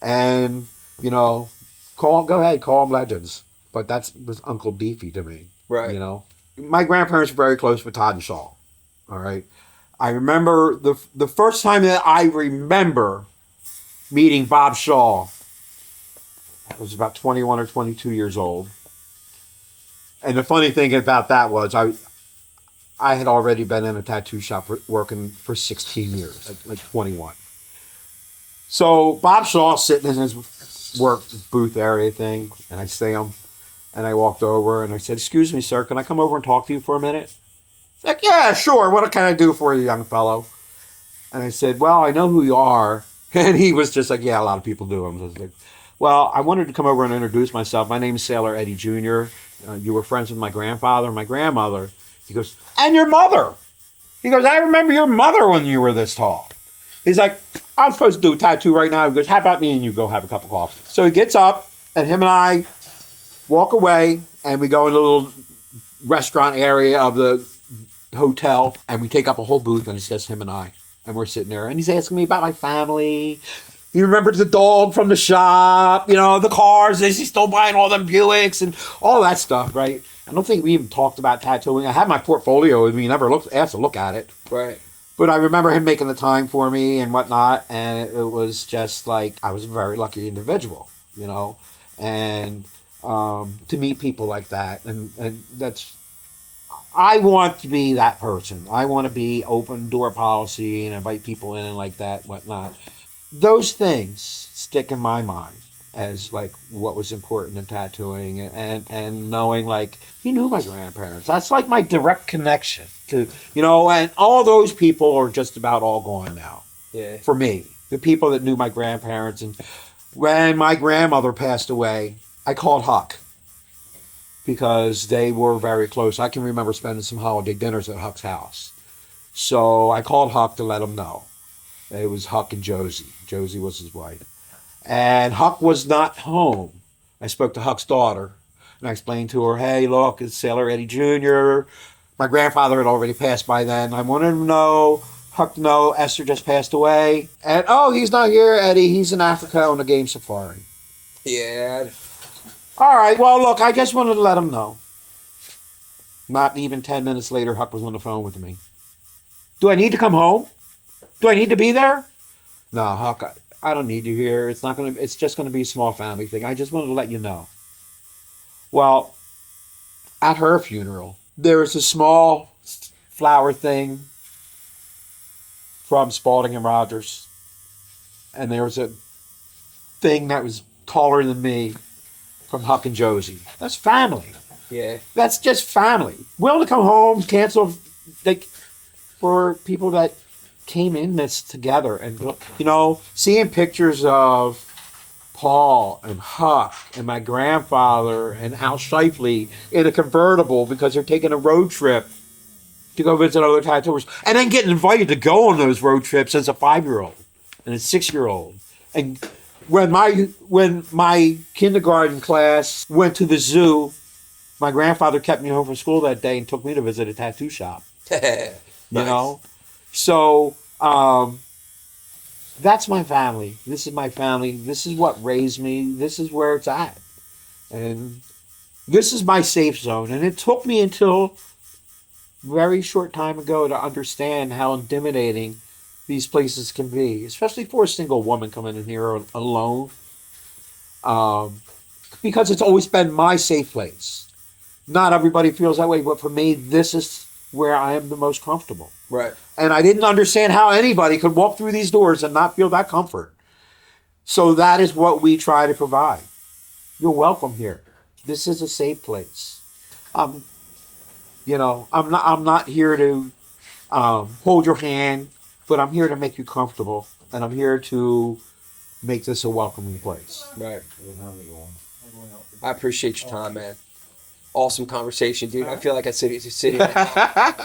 And, you know, go ahead, call them legends. But that was Uncle Deefy to me. Right. You know. My grandparents were very close with Todd and Shaw. All right. I remember the first time that I remember meeting Bob Shaw, I was about 21 or 22 years old. And the funny thing about that was I had already been in a tattoo shop working for 16 years, like 21. So Bob Shaw sitting in his work booth area thing, and I see him, and I walked over and I said, "Excuse me, sir, can I come over and talk to you for a minute?" Like, yeah, sure. What can I do for you, young fellow? And I said, well, I know who you are. And he was just like, yeah, a lot of people do. I was like, Well, I wanted to come over and introduce myself. My name is Sailor Eddie Jr. You were friends with my grandfather and my grandmother. He goes, and your mother. He goes, I remember your mother when you were this tall. He's like, I'm supposed to do a tattoo right now. He goes, how about me and you go have a cup of coffee? So he gets up, and him and I walk away, and we go in a little restaurant area of the hotel, and we take up a whole booth, and it's just him and I. And we're sitting there, and he's asking me about my family. He remembers the dog from the shop, you know, the cars. Is he still buying all them Buicks and all that stuff, right? I don't think we even talked about tattooing. I had my portfolio, and we never asked to look at it. Right. But I remember him making the time for me and whatnot, and it was just like, I was a very lucky individual, you know, and to meet people like that, and that's, I want to be that person. I want to be open door policy and invite people in and like that, whatnot. Those things stick in my mind as like what was important in tattooing, and knowing like he knew my grandparents. That's like my direct connection to, you know, and all those people are just about all gone now. Yeah. For me, the people that knew my grandparents. And when my grandmother passed away, I called Huck because they were very close. I can remember spending some holiday dinners at Huck's house. So I called Huck to let him know. It was Huck and Josie. Josie was his wife. And Huck was not home. I spoke to Huck's daughter, and I explained to her, hey, look, it's Sailor Eddie Jr. My grandfather had already passed by then. I wanted to know, Huck to know, Esther just passed away. And, oh, he's not here, Eddie. He's in Africa on a game safari. Yeah. All right, well, look, I just wanted to let him know. Not even 10 minutes later, Huck was on the phone with me. Do I need to come home? Do I need to be there? No, Huck, I don't need you here. It's just gonna be a small family thing. I just wanted to let you know. Well, at her funeral, there was a small flower thing from Spalding and Rogers. And there was a thing that was taller than me from Huck and Josie. That's family. Yeah. That's just family. Willing to come home, cancel, like, for people that came in this together, and, you know, seeing pictures of Paul and Huck and my grandfather and Al Shifley in a convertible because they're taking a road trip to go visit other tattooers, and then getting invited to go on those road trips as a 5-year-old and a 6-year-old. And when my kindergarten class went to the zoo, my grandfather kept me home from school that day and took me to visit a tattoo shop. Nice. You know? So, that's my family. This is my family. This is what raised me. This is where it's at. And this is my safe zone. And it took me until very short time ago to understand how intimidating these places can be, especially for a single woman coming in here alone. Because it's always been my safe place. Not everybody feels that way, but for me, this is where I am the most comfortable. Right. And I didn't understand how anybody could walk through these doors and not feel that comfort. So that is what we try to provide. You're welcome here. This is a safe place. You know, I'm not here to hold your hand, but I'm here to make you comfortable, and I'm here to make this a welcoming place. Right. I appreciate your time, man. Awesome conversation, dude. I feel like I sit here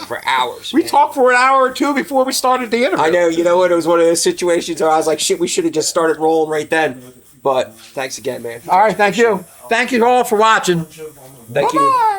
for hours. We man. talked for an hour or two before we started the interview. I know. You know what? It was one of those situations where I was like, shit, we should have just started rolling right then. But thanks again, man. All right, thank you. Thank you all for watching. Thank you. Bye-bye.